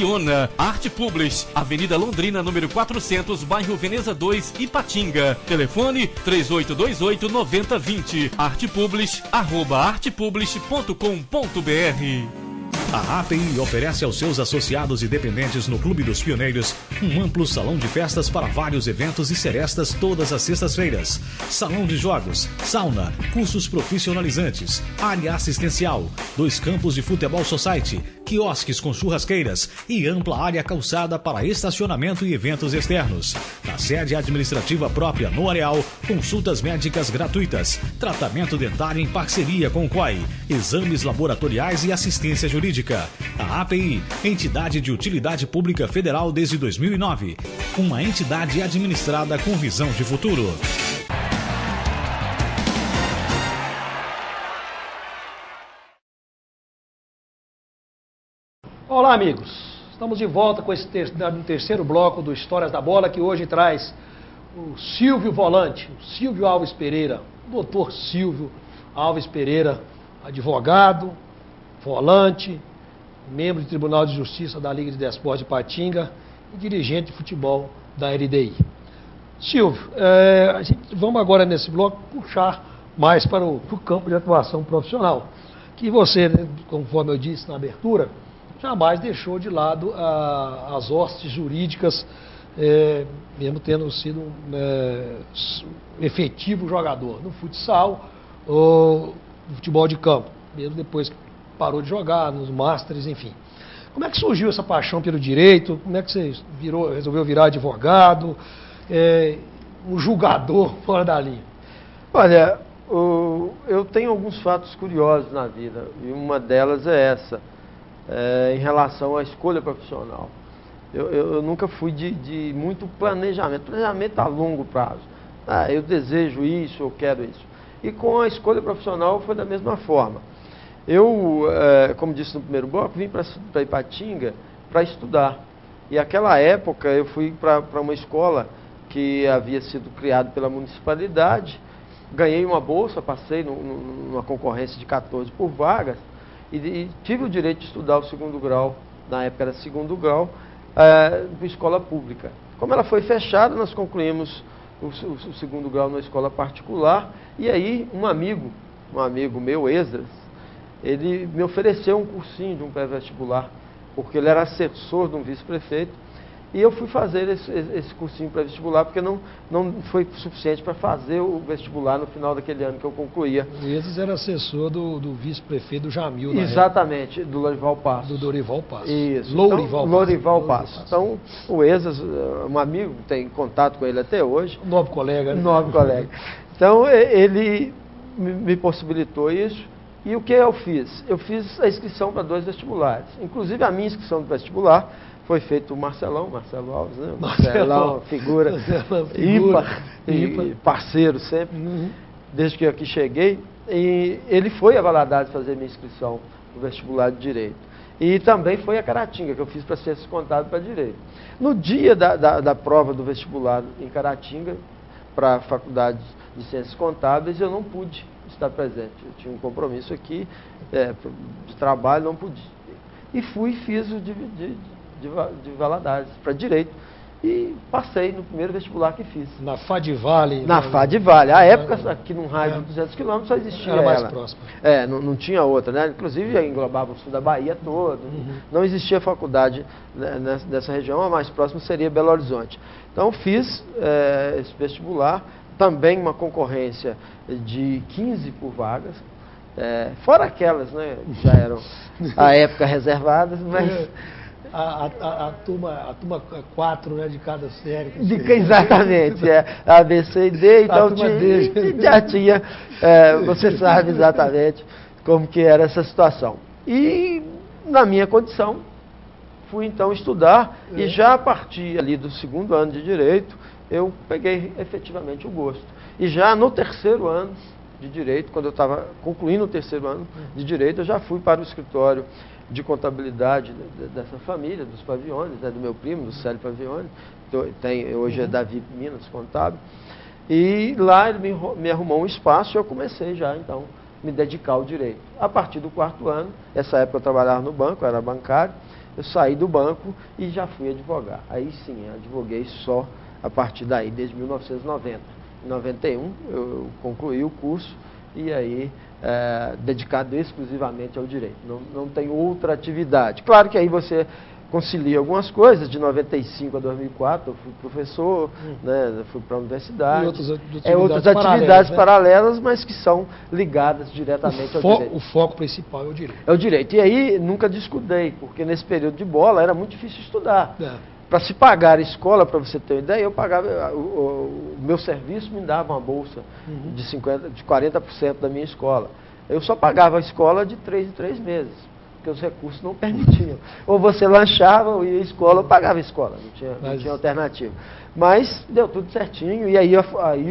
Arte Publish, Avenida Londrina, número 400, bairro Veneza 2, Ipatinga. Telefone 3828-9020. artepublish@artepublish.com.br. A API oferece aos seus associados e dependentes no Clube dos Pioneiros um amplo salão de festas para vários eventos e serestas todas as sextas-feiras. Salão de jogos, sauna, cursos profissionalizantes, área assistencial, 2 campos de futebol society, quiosques com churrasqueiras e ampla área calçada para estacionamento e eventos externos. Na sede administrativa própria no Areal, consultas médicas gratuitas, tratamento dentário em parceria com o COI, exames laboratoriais e assistência jurídica. A API, Entidade de Utilidade Pública Federal desde 2009. Uma entidade administrada com visão de futuro. Olá, amigos. Estamos de volta com esse terceiro bloco do Histórias da Bola, que hoje traz o Silvio Volante, o Silvio Alves Pereira, o doutor Silvio Alves Pereira, advogado, volante, membro do Tribunal de Justiça da Liga de Desportos de Ipatinga e dirigente de futebol da LDI. Silvio, vamos agora nesse bloco puxar mais para o campo de atuação profissional, que você, conforme eu disse na abertura, jamais deixou de lado as hostes jurídicas, mesmo tendo sido um efetivo jogador no futsal ou no futebol de campo, mesmo depois que parou de jogar, nos Masters, enfim. Como é que surgiu essa paixão pelo direito? Como é que você resolveu virar advogado, um julgador fora da linha? Olha, eu tenho alguns fatos curiosos na vida, e uma delas é essa, em relação à escolha profissional. Eu nunca fui de muito planejamento a longo prazo. Eu desejo isso, eu quero isso. E com a escolha profissional foi da mesma forma. Eu, como disse no primeiro bloco, vim para Ipatinga para estudar. E naquela época eu fui para uma escola que havia sido criada pela municipalidade, ganhei uma bolsa, passei numa concorrência de 14 por vagas e tive o direito de estudar o segundo grau, na época era segundo grau, de escola pública. Como ela foi fechada, nós concluímos o segundo grau na escola particular e aí um amigo meu, Esdras, ele me ofereceu um cursinho de um pré-vestibular, porque ele era assessor de um vice-prefeito, e eu fui fazer esse cursinho pré-vestibular, porque não foi suficiente para fazer o vestibular no final daquele ano que eu concluía. O Esdras era assessor do vice-prefeito Jamil, exatamente, do Lorival Passos. Do Dorival Passos. Isso. Lorival Passos. Então, o Esdras, um amigo, tem contato com ele até hoje. Um novo colega. Né? Novo colega. Então, ele me possibilitou isso. E o que eu fiz? Eu fiz a inscrição para 2 vestibulares. Inclusive, a minha inscrição do vestibular foi feito o Marcelo Alves, né? Marcelão, figura ímpar e parceiro sempre, desde que eu aqui cheguei. E ele foi a Valadares fazer minha inscrição no vestibular de Direito. E também foi a Caratinga, que eu fiz para Ciências Contábeis para Direito. No dia da prova do vestibular em Caratinga, para a Faculdade de Ciências Contábeis, eu não pude estar presente. Eu tinha um compromisso aqui de trabalho, não pude. E fui e fiz o de Valadares para Direito. E passei no primeiro vestibular que fiz. Na Fadivale? Na Fadivale. À época, aqui num raio de 200 quilômetros, só existia era mais ela. próxima. Não tinha outra, né? Inclusive, englobava o sul da Bahia todo. Não existia faculdade nessa região, a mais próxima seria Belo Horizonte. Então, fiz esse vestibular, também uma concorrência de 15 por vagas, fora aquelas, né, que já eram, à época, reservadas, mas... A turma 4, né, de cada série. Exatamente, A, B, C e D, então já tinha, você sabe exatamente como que era essa situação. E, na minha condição, fui então estudar, e já a partir ali do segundo ano de Direito, eu peguei efetivamente o gosto. E já no terceiro ano de Direito, quando eu estava concluindo o terceiro ano de Direito, eu já fui para o escritório de contabilidade dessa família, dos Paviones, do meu primo, do Célio Pavione, hoje é Davi Minas, contábil, e lá ele me arrumou um espaço e eu comecei já, então, me dedicar ao direito. A partir do quarto ano, essa época eu trabalhava no banco, eu era bancário, eu saí do banco e já fui advogar. Aí sim, advoguei só a partir daí, desde 1990. Em 91 eu concluí o curso e aí dedicado exclusivamente ao direito. Não tem outra atividade. Claro que aí você concilia algumas coisas. De 95 a 2004 eu fui professor, né, fui para a universidade. E outras atividades paralelas, mas que são ligadas diretamente ao direito. O foco principal é o direito. É o direito. E aí nunca descuidei, porque nesse período de bola era muito difícil estudar. Para se pagar a escola, para você ter uma ideia, eu pagava, o meu serviço me dava uma bolsa de 40% da minha escola. Eu só pagava a escola de 3 em 3 meses, porque os recursos não permitiam. Ou você lanchava, ou ia à escola, eu pagava a escola, não tinha alternativa. Mas deu tudo certinho, e aí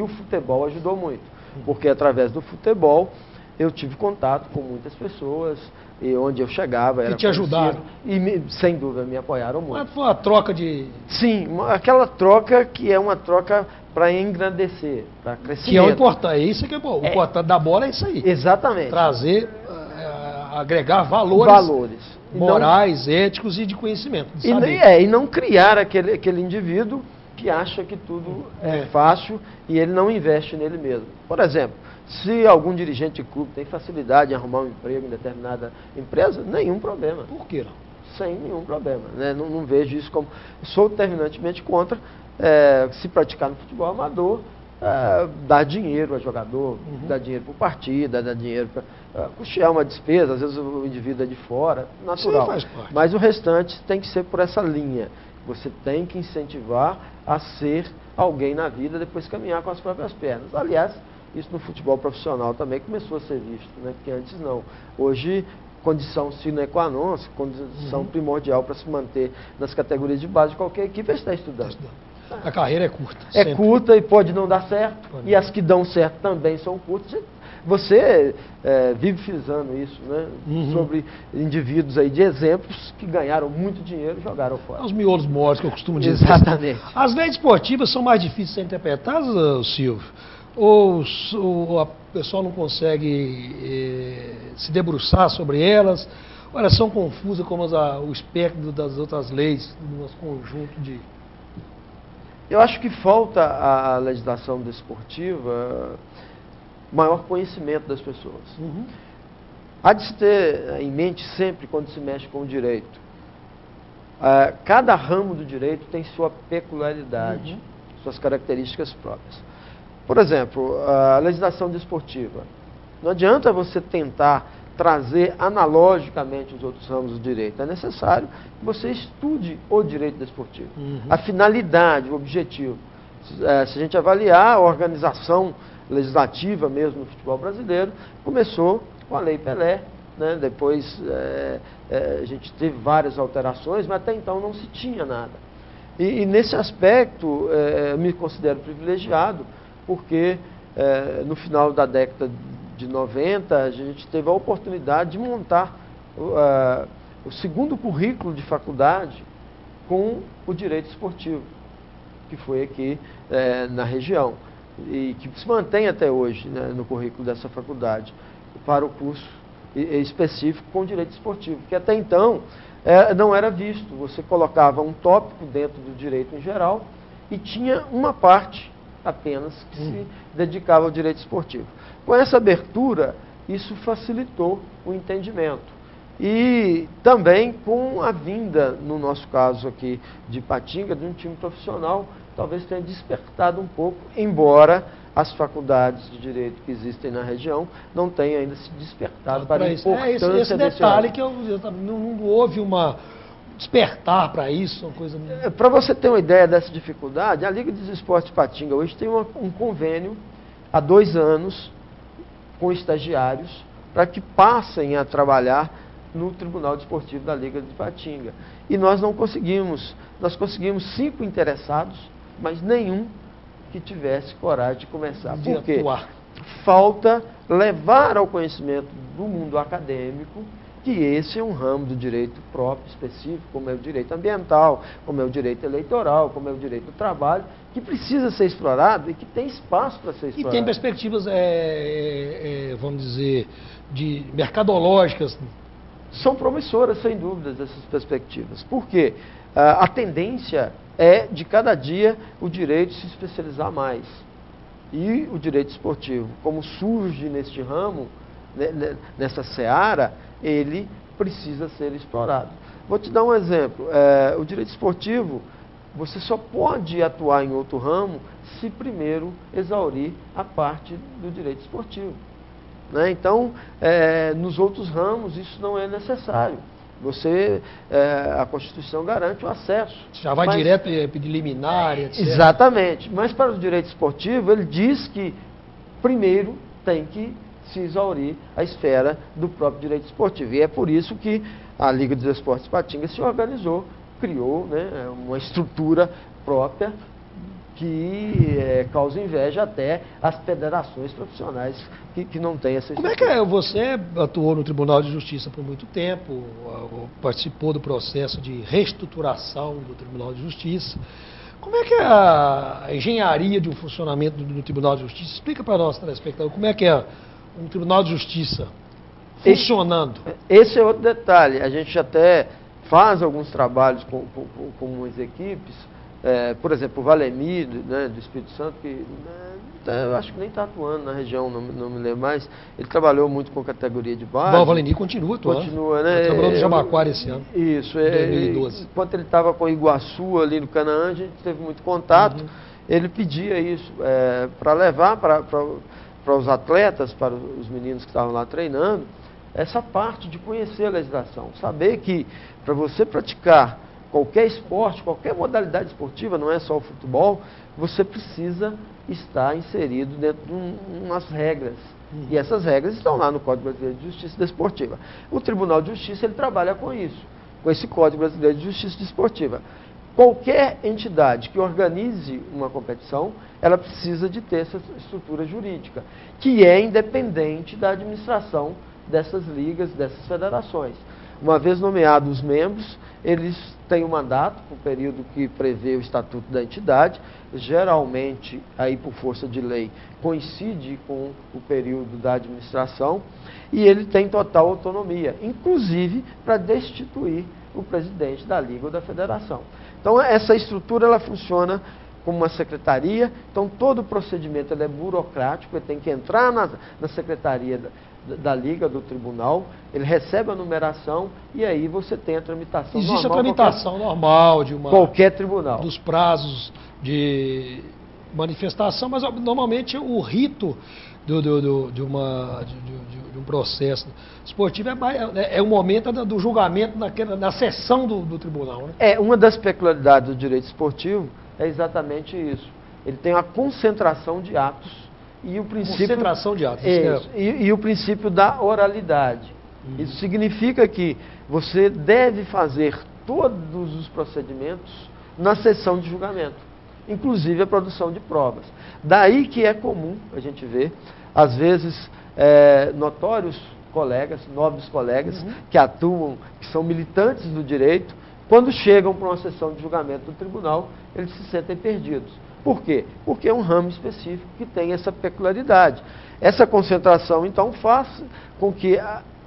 o futebol ajudou muito, porque através do futebol eu tive contato com muitas pessoas, e onde eu chegava era te ajudaram. E sem dúvida me apoiaram muito. Mas foi uma troca de... Sim, aquela troca que é uma troca para engrandecer, para crescimento. Que é o importante, é isso que é bom. O importante da bola é isso aí. Exatamente. Trazer, agregar valores morais, éticos e de conhecimento. De e não criar aquele indivíduo que acha que tudo é fácil e ele não investe nele mesmo. Por exemplo, se algum dirigente de clube tem facilidade em arrumar um emprego em determinada empresa, nenhum problema. Por que não? Sem nenhum problema. Né? Não vejo isso como... Sou terminantemente contra se praticar no futebol amador, dar dinheiro a jogador, dar dinheiro para o partido, dar dinheiro para custear uma despesa, às vezes o indivíduo é de fora, natural. Sim, faz parte. Mas o restante tem que ser por essa linha. Você tem que incentivar a ser alguém na vida, depois caminhar com as próprias pernas. Aliás, isso no futebol profissional também começou a ser visto, né? Porque antes não. Hoje, condição sine qua non, condição primordial para se manter nas categorias de base de qualquer equipe é estar estudando. A carreira é curta. É curta e pode não dar certo. E as que dão certo também são curtas. Você vive frisando isso, né? Sobre indivíduos aí de exemplos que ganharam muito dinheiro e jogaram fora. Os miolos mortos que eu costumo dizer. Exatamente. As leis esportivas são mais difíceis de ser interpretadas, Silvio? Ou o pessoal não consegue se debruçar sobre elas? Ou elas são confusas como o espectro das outras leis, do nosso conjunto de... Eu acho que falta à legislação desportiva maior conhecimento das pessoas. Há de se ter em mente sempre quando se mexe com o direito. Cada ramo do direito tem sua peculiaridade, suas características próprias. Por exemplo, a legislação desportiva. Não adianta você tentar trazer analogicamente os outros ramos do direito. É necessário que você estude o direito desportivo. A finalidade, o objetivo. Se a gente avaliar a organização legislativa mesmo no futebol brasileiro, começou com a Lei Pelé, né? Depois a gente teve várias alterações, mas até então não se tinha nada. E nesse aspecto, eu me considero privilegiado, porque no final da década de 90, a gente teve a oportunidade de montar o segundo currículo de faculdade com o direito esportivo, que foi aqui na região, e que se mantém até hoje, né, no currículo dessa faculdade, para o curso específico com direito esportivo, que até então não era visto. Você colocava um tópico dentro do direito em geral e tinha uma parte apenas que se dedicava ao direito esportivo. Com essa abertura, isso facilitou o entendimento. E também com a vinda, no nosso caso aqui de Ipatinga, de um time profissional, talvez tenha despertado um pouco, embora as faculdades de direito que existem na região não tenham ainda se despertado para a importância esse detalhe que não houve uma despertar para isso, uma coisa... Para você ter uma ideia dessa dificuldade, a Liga dos Esportes de Ipatinga hoje tem um convênio há 2 anos com estagiários para que passem a trabalhar no Tribunal Desportivo da Liga de Ipatinga. E nós não conseguimos. Nós conseguimos 5 interessados, mas nenhum que tivesse coragem de começar. Por quê? Falta levar ao conhecimento do mundo acadêmico que esse é um ramo do direito próprio, específico, como é o direito ambiental, como é o direito eleitoral, como é o direito do trabalho, que precisa ser explorado e que tem espaço para ser explorado. E tem perspectivas, vamos dizer, mercadológicas. São promissoras, sem dúvidas, essas perspectivas. Por quê? A tendência é, de cada dia, o direito se especializar mais. E o direito esportivo, como surge neste ramo, nessa seara, ele precisa ser explorado. Vou te dar um exemplo. O direito esportivo, você só pode atuar em outro ramo se primeiro exaurir a parte do direito esportivo. Né? Então, nos outros ramos, isso não é necessário. A Constituição garante o acesso. Já vai direto pedir liminar, etc. Exatamente. Mas para o direito esportivo, ele diz que primeiro tem que se exaurir a esfera do próprio direito esportivo. E é por isso que a Liga dos Esportes de Ipatinga se organizou, criou, né, uma estrutura própria que causa inveja até às federações profissionais que não têm essa estrutura. Como é que você atuou no Tribunal de Justiça por muito tempo, participou do processo de reestruturação do Tribunal de Justiça? Como é que é a engenharia de um funcionamento do Tribunal de Justiça? Explica para nós, telespectador, como é que é um Tribunal de Justiça funcionando? Esse é outro detalhe. A gente até faz alguns trabalhos com as equipes. Por exemplo, o Valemir, né, do Espírito Santo, que eu acho que nem está atuando na região, não me lembro mais. Ele trabalhou muito com categoria de base. Bom, o Valemir continua atuando. Continua, né? Ele trabalhou no Jabaquara esse ano. Isso. 2012. Enquanto ele estava com Iguaçu, ali no Canaã, a gente teve muito contato. Ele pedia isso para levar para os atletas, para os meninos que estavam lá treinando, essa parte de conhecer a legislação. Saber que para você praticar qualquer esporte, qualquer modalidade esportiva, não é só o futebol, você precisa estar inserido dentro de umas regras. E essas regras estão lá no Código Brasileiro de Justiça Desportiva. O Tribunal de Justiça, ele trabalha com isso, com esse Código Brasileiro de Justiça Desportiva. Qualquer entidade que organize uma competição, ela precisa de ter essa estrutura jurídica, que é independente da administração dessas ligas, dessas federações. Uma vez nomeados os membros, eles têm um mandato, por período que prevê o estatuto da entidade, geralmente, aí por força de lei, coincide com o período da administração, e ele tem total autonomia, inclusive para destituir o presidente da liga ou da federação. Então, essa estrutura ela funciona como uma secretaria, então todo o procedimento ele é burocrático, ele tem que entrar na secretaria da liga, do tribunal, ele recebe a numeração e aí você tem a tramitação normal. Existe a tramitação normal de qualquer tribunal. Dos prazos de manifestação, mas normalmente o rito de um processo esportivo é o momento do julgamento na sessão do tribunal. Né? Uma das peculiaridades do direito esportivo é exatamente isso. Ele tem uma concentração de atos e o princípio... Concentração de atos. E o princípio da oralidade. Isso significa que você deve fazer todos os procedimentos na sessão de julgamento, inclusive a produção de provas. Daí que é comum a gente ver, às vezes, notórios colegas, nobres colegas, que atuam, que são militantes do direito, quando chegam para uma sessão de julgamento do tribunal, eles se sentem perdidos. Por quê? Porque é um ramo específico que tem essa peculiaridade. Essa concentração, então, faz com que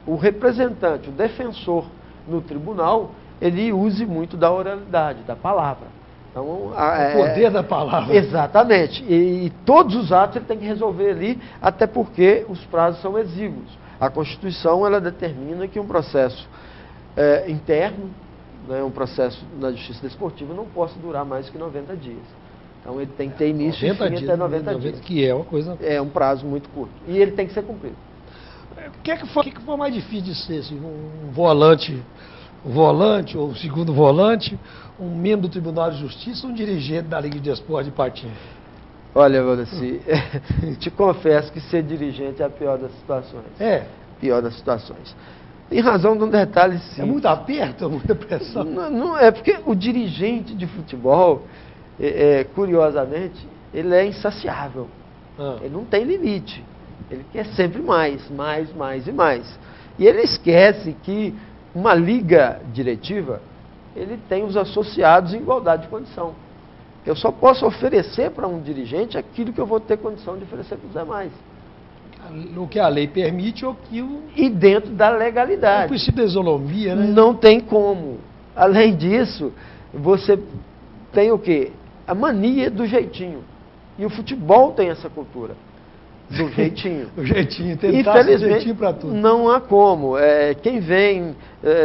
o representante, o defensor no tribunal, ele use muito da oralidade, da palavra. Então, o poder da palavra. Exatamente. E todos os atos ele tem que resolver ali, até porque os prazos são exíguos. A Constituição, ela determina que um processo interno, né, um processo na Justiça Desportiva, não possa durar mais que 90 dias. Então, ele tem que ter início e fim até 90 dias. Que é uma coisa... É um prazo muito curto. E ele tem que ser cumprido. O que foi mais difícil de ser? Assim, um volante ou um segundo volante, um membro do Tribunal de Justiça, um dirigente da Liga de Desporto de Ipatinga? Olha, Valdeci, te confesso que ser dirigente é a pior das situações. Pior das situações. Em razão de um detalhe simples. É muito aperto, é muita pressão. Não é porque o dirigente de futebol, curiosamente, ele é insaciável. Ele não tem limite. Ele quer sempre mais e mais. E ele esquece que uma liga diretiva, ele tem os associados em igualdade de condição. Eu só posso oferecer para um dirigente aquilo que eu vou ter condição de oferecer para os demais. O que a lei permite ou aquilo... E dentro da legalidade. O princípio da isonomia, né? Não tem como. Além disso, você tem o quê? A mania do jeitinho. E o futebol tem essa cultura. Do jeitinho. O jeitinho, tentar ser jeitinho para tudo. Não há como. Quem vem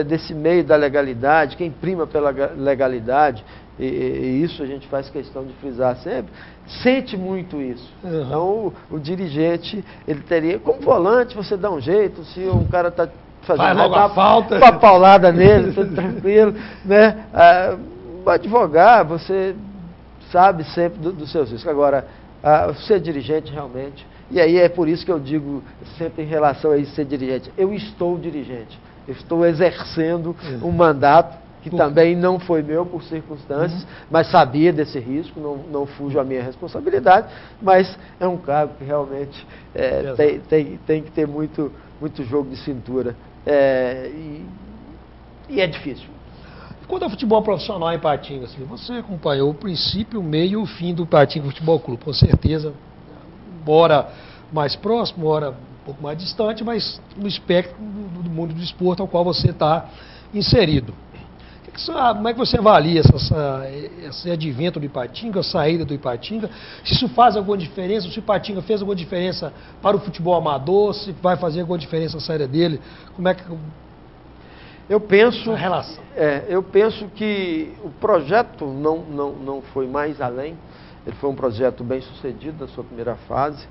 desse meio da legalidade, quem prima pela legalidade, e isso a gente faz questão de frisar sempre, sente muito isso. Então, o dirigente, ele teria, como volante, você dá um jeito, se um cara está fazendo a falta, uma paulada nele, tudo tranquilo, né? O advogado, você sabe sempre dos seus riscos. Agora, ser dirigente realmente, e aí é por isso que eu digo sempre em relação a isso, ser dirigente, eu estou dirigente, eu estou exercendo um mandato que também não foi meu por circunstâncias, mas sabia desse risco, não fujo à minha responsabilidade, mas é um cargo que realmente tem que ter muito jogo de cintura, e é difícil. Quando é futebol profissional em Ipatinga, assim, você acompanhou o princípio, o meio e o fim do Ipatinga Futebol Clube, com certeza, embora mais próximo, ora um pouco mais distante, mas no espectro do mundo do esporte ao qual você está inserido. Como é que você avalia esse advento do Ipatinga, a saída do Ipatinga? Se isso faz alguma diferença, se o Ipatinga fez alguma diferença para o futebol amador, se vai fazer alguma diferença a saída dele, como é que... Eu penso, a relação. Eu penso que o projeto não foi mais além, ele foi um projeto bem sucedido na sua primeira fase,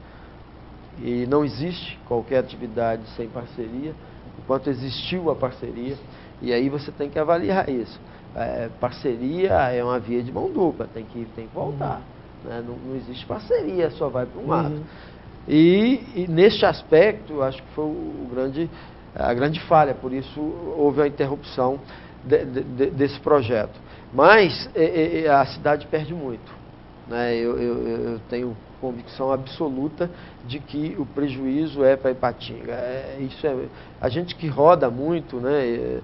e não existe qualquer atividade sem parceria, enquanto existiu a parceria, e aí você tem que avaliar isso. Parceria é uma via de mão dupla, tem que voltar. Né? Não existe parceria, só vai para um lado. E neste aspecto, acho que foi a grande falha, por isso houve a interrupção desse projeto. Mas a cidade perde muito. Né? Eu tenho convicção absoluta de que o prejuízo é para Ipatinga. A gente que roda muito, né?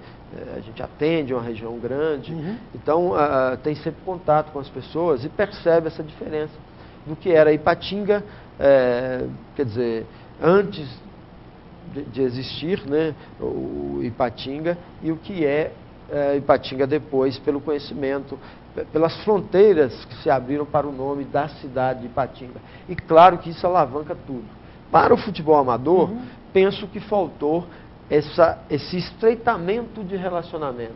A gente atende uma região grande, então tem sempre contato com as pessoas e percebe essa diferença do que era Ipatinga, quer dizer, antes de existir, né, o Ipatinga, e o que é Ipatinga depois, pelo conhecimento, pelas fronteiras que se abriram para o nome da cidade de Ipatinga. E claro que isso alavanca tudo. Para o futebol amador, penso que faltou esse estreitamento de relacionamento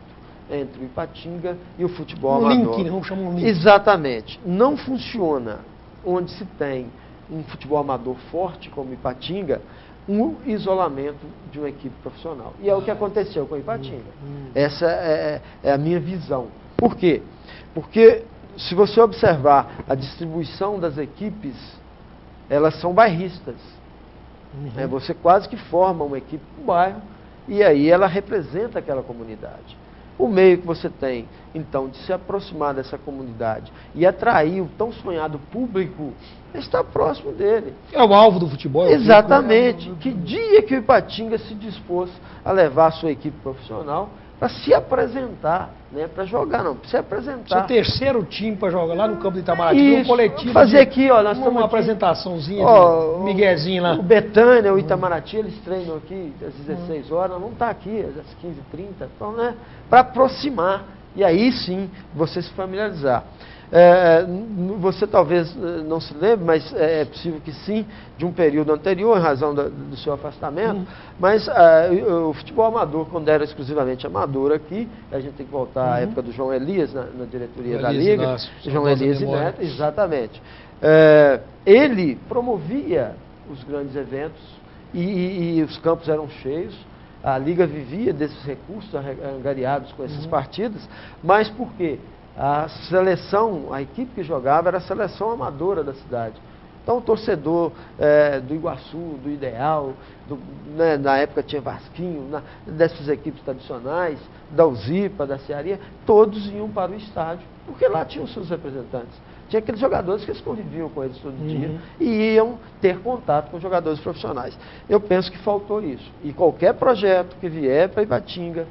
entre o Ipatinga e o futebol amador. Link, vamos chamar um link. Exatamente. Não funciona onde se tem um futebol amador forte como Ipatinga, um isolamento de uma equipe profissional. E é o que aconteceu com o Ipatinga. Essa é a minha visão. Por quê? Porque se você observar a distribuição das equipes, elas são bairristas. Você quase que forma uma equipe no bairro e aí ela representa aquela comunidade. O meio que você tem, então, de se aproximar dessa comunidade e atrair o tão sonhado público, está próximo dele. É o alvo do futebol. Exatamente. Que dia que o Ipatinga se dispôs a levar a sua equipe profissional para se apresentar, né? Para jogar não, para se apresentar. Seu terceiro time para jogar lá no campo de Itamaraty, um coletivo. Fazer aqui, ó, nós uma aqui, apresentaçãozinha, ó, de Miguezinho lá. O Betânia, o Itamaraty, eles treinam aqui às 16 horas, não está aqui às 15h30, então, né? Para aproximar, e aí sim você se familiarizar. Você talvez não se lembre, mas é possível que sim, de um período anterior, em razão do seu afastamento, mas o futebol amador, quando era exclusivamente amador aqui, a gente tem que voltar à época do João Elias, na diretoria da Liga, João Elias e Neto, exatamente. Ele promovia os grandes eventos e os campos eram cheios, a Liga vivia desses recursos angariados com essas partidas, mas por quê? A seleção, a equipe que jogava era a seleção amadora da cidade. Então o torcedor do Iguaçu, do Ideal, né, na época tinha Vasquinho, dessas equipes tradicionais, da Uzipa, da Cearia, todos iam para o estádio, porque lá tinham seus representantes. Tinha aqueles jogadores que eles conviviam com eles todo dia e iam ter contato com jogadores profissionais. Eu penso que faltou isso. E qualquer projeto que vier para Ipatinga,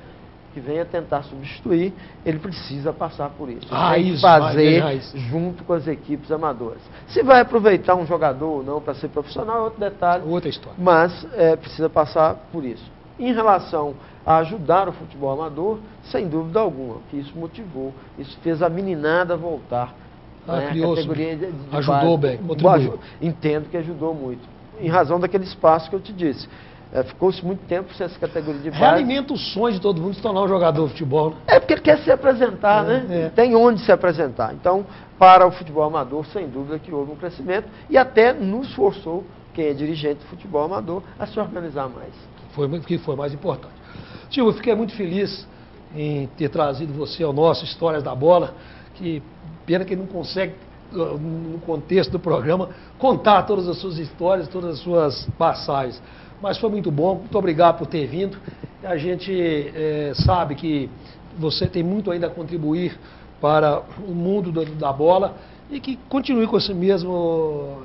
que venha tentar substituir, ele precisa passar por isso. Tem que fazer junto com as equipes amadoras. Se vai aproveitar um jogador ou não para ser profissional, é outro detalhe. Outra história. Mas precisa passar por isso. Em relação a ajudar o futebol amador, sem dúvida alguma, que isso motivou, isso fez a meninada voltar. Ajudou bem, contribuiu. Entendo que ajudou muito. Em razão daquele espaço que eu te disse. Ficou-se muito tempo sem essa categoria de base. Realimenta o sonho de todo mundo se tornar um jogador de futebol. Né? É porque ele quer se apresentar, né? Tem onde se apresentar. Então, para o futebol amador, sem dúvida que houve um crescimento e até nos forçou, quem é dirigente do futebol amador, a se organizar mais. Que foi mais importante. Tio, eu fiquei muito feliz em ter trazido você ao nosso Histórias da Bola, que pena que ele não consegue, no contexto do programa, contar todas as suas histórias, todas as suas passagens. Mas foi muito bom, muito obrigado por ter vindo. A gente sabe que você tem muito ainda a contribuir para o mundo da bola e que continue com esse mesmo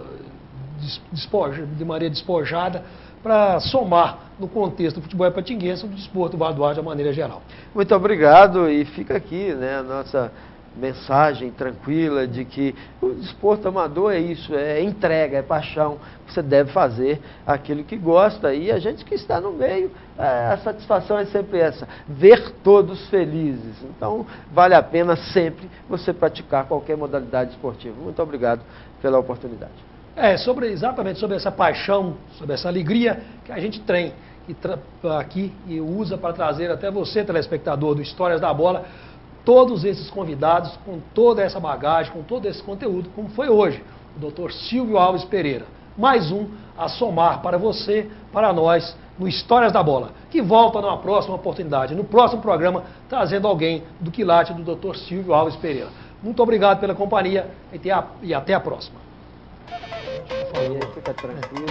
de maneira despojada para somar no contexto do futebol ipatinguense, do desporto Vale do Aço de maneira geral. Muito obrigado e fica aqui, né, a nossa mensagem tranquila de que o desporto amador é isso, é entrega, é paixão. Você deve fazer aquilo que gosta e a gente que está no meio, a satisfação é sempre essa, ver todos felizes. Então, vale a pena sempre você praticar qualquer modalidade esportiva. Muito obrigado pela oportunidade. Exatamente sobre essa paixão, sobre essa alegria que a gente tem aqui e usa para trazer até você, telespectador do Histórias da Bola, todos esses convidados com toda essa bagagem, com todo esse conteúdo, como foi hoje, o Dr. Silvio Alves Pereira. Mais um a somar para você, para nós, no Histórias da Bola, que volta numa próxima oportunidade, no próximo programa, trazendo alguém do quilate do Dr. Silvio Alves Pereira. Muito obrigado pela companhia e até a próxima. Fica tranquilo.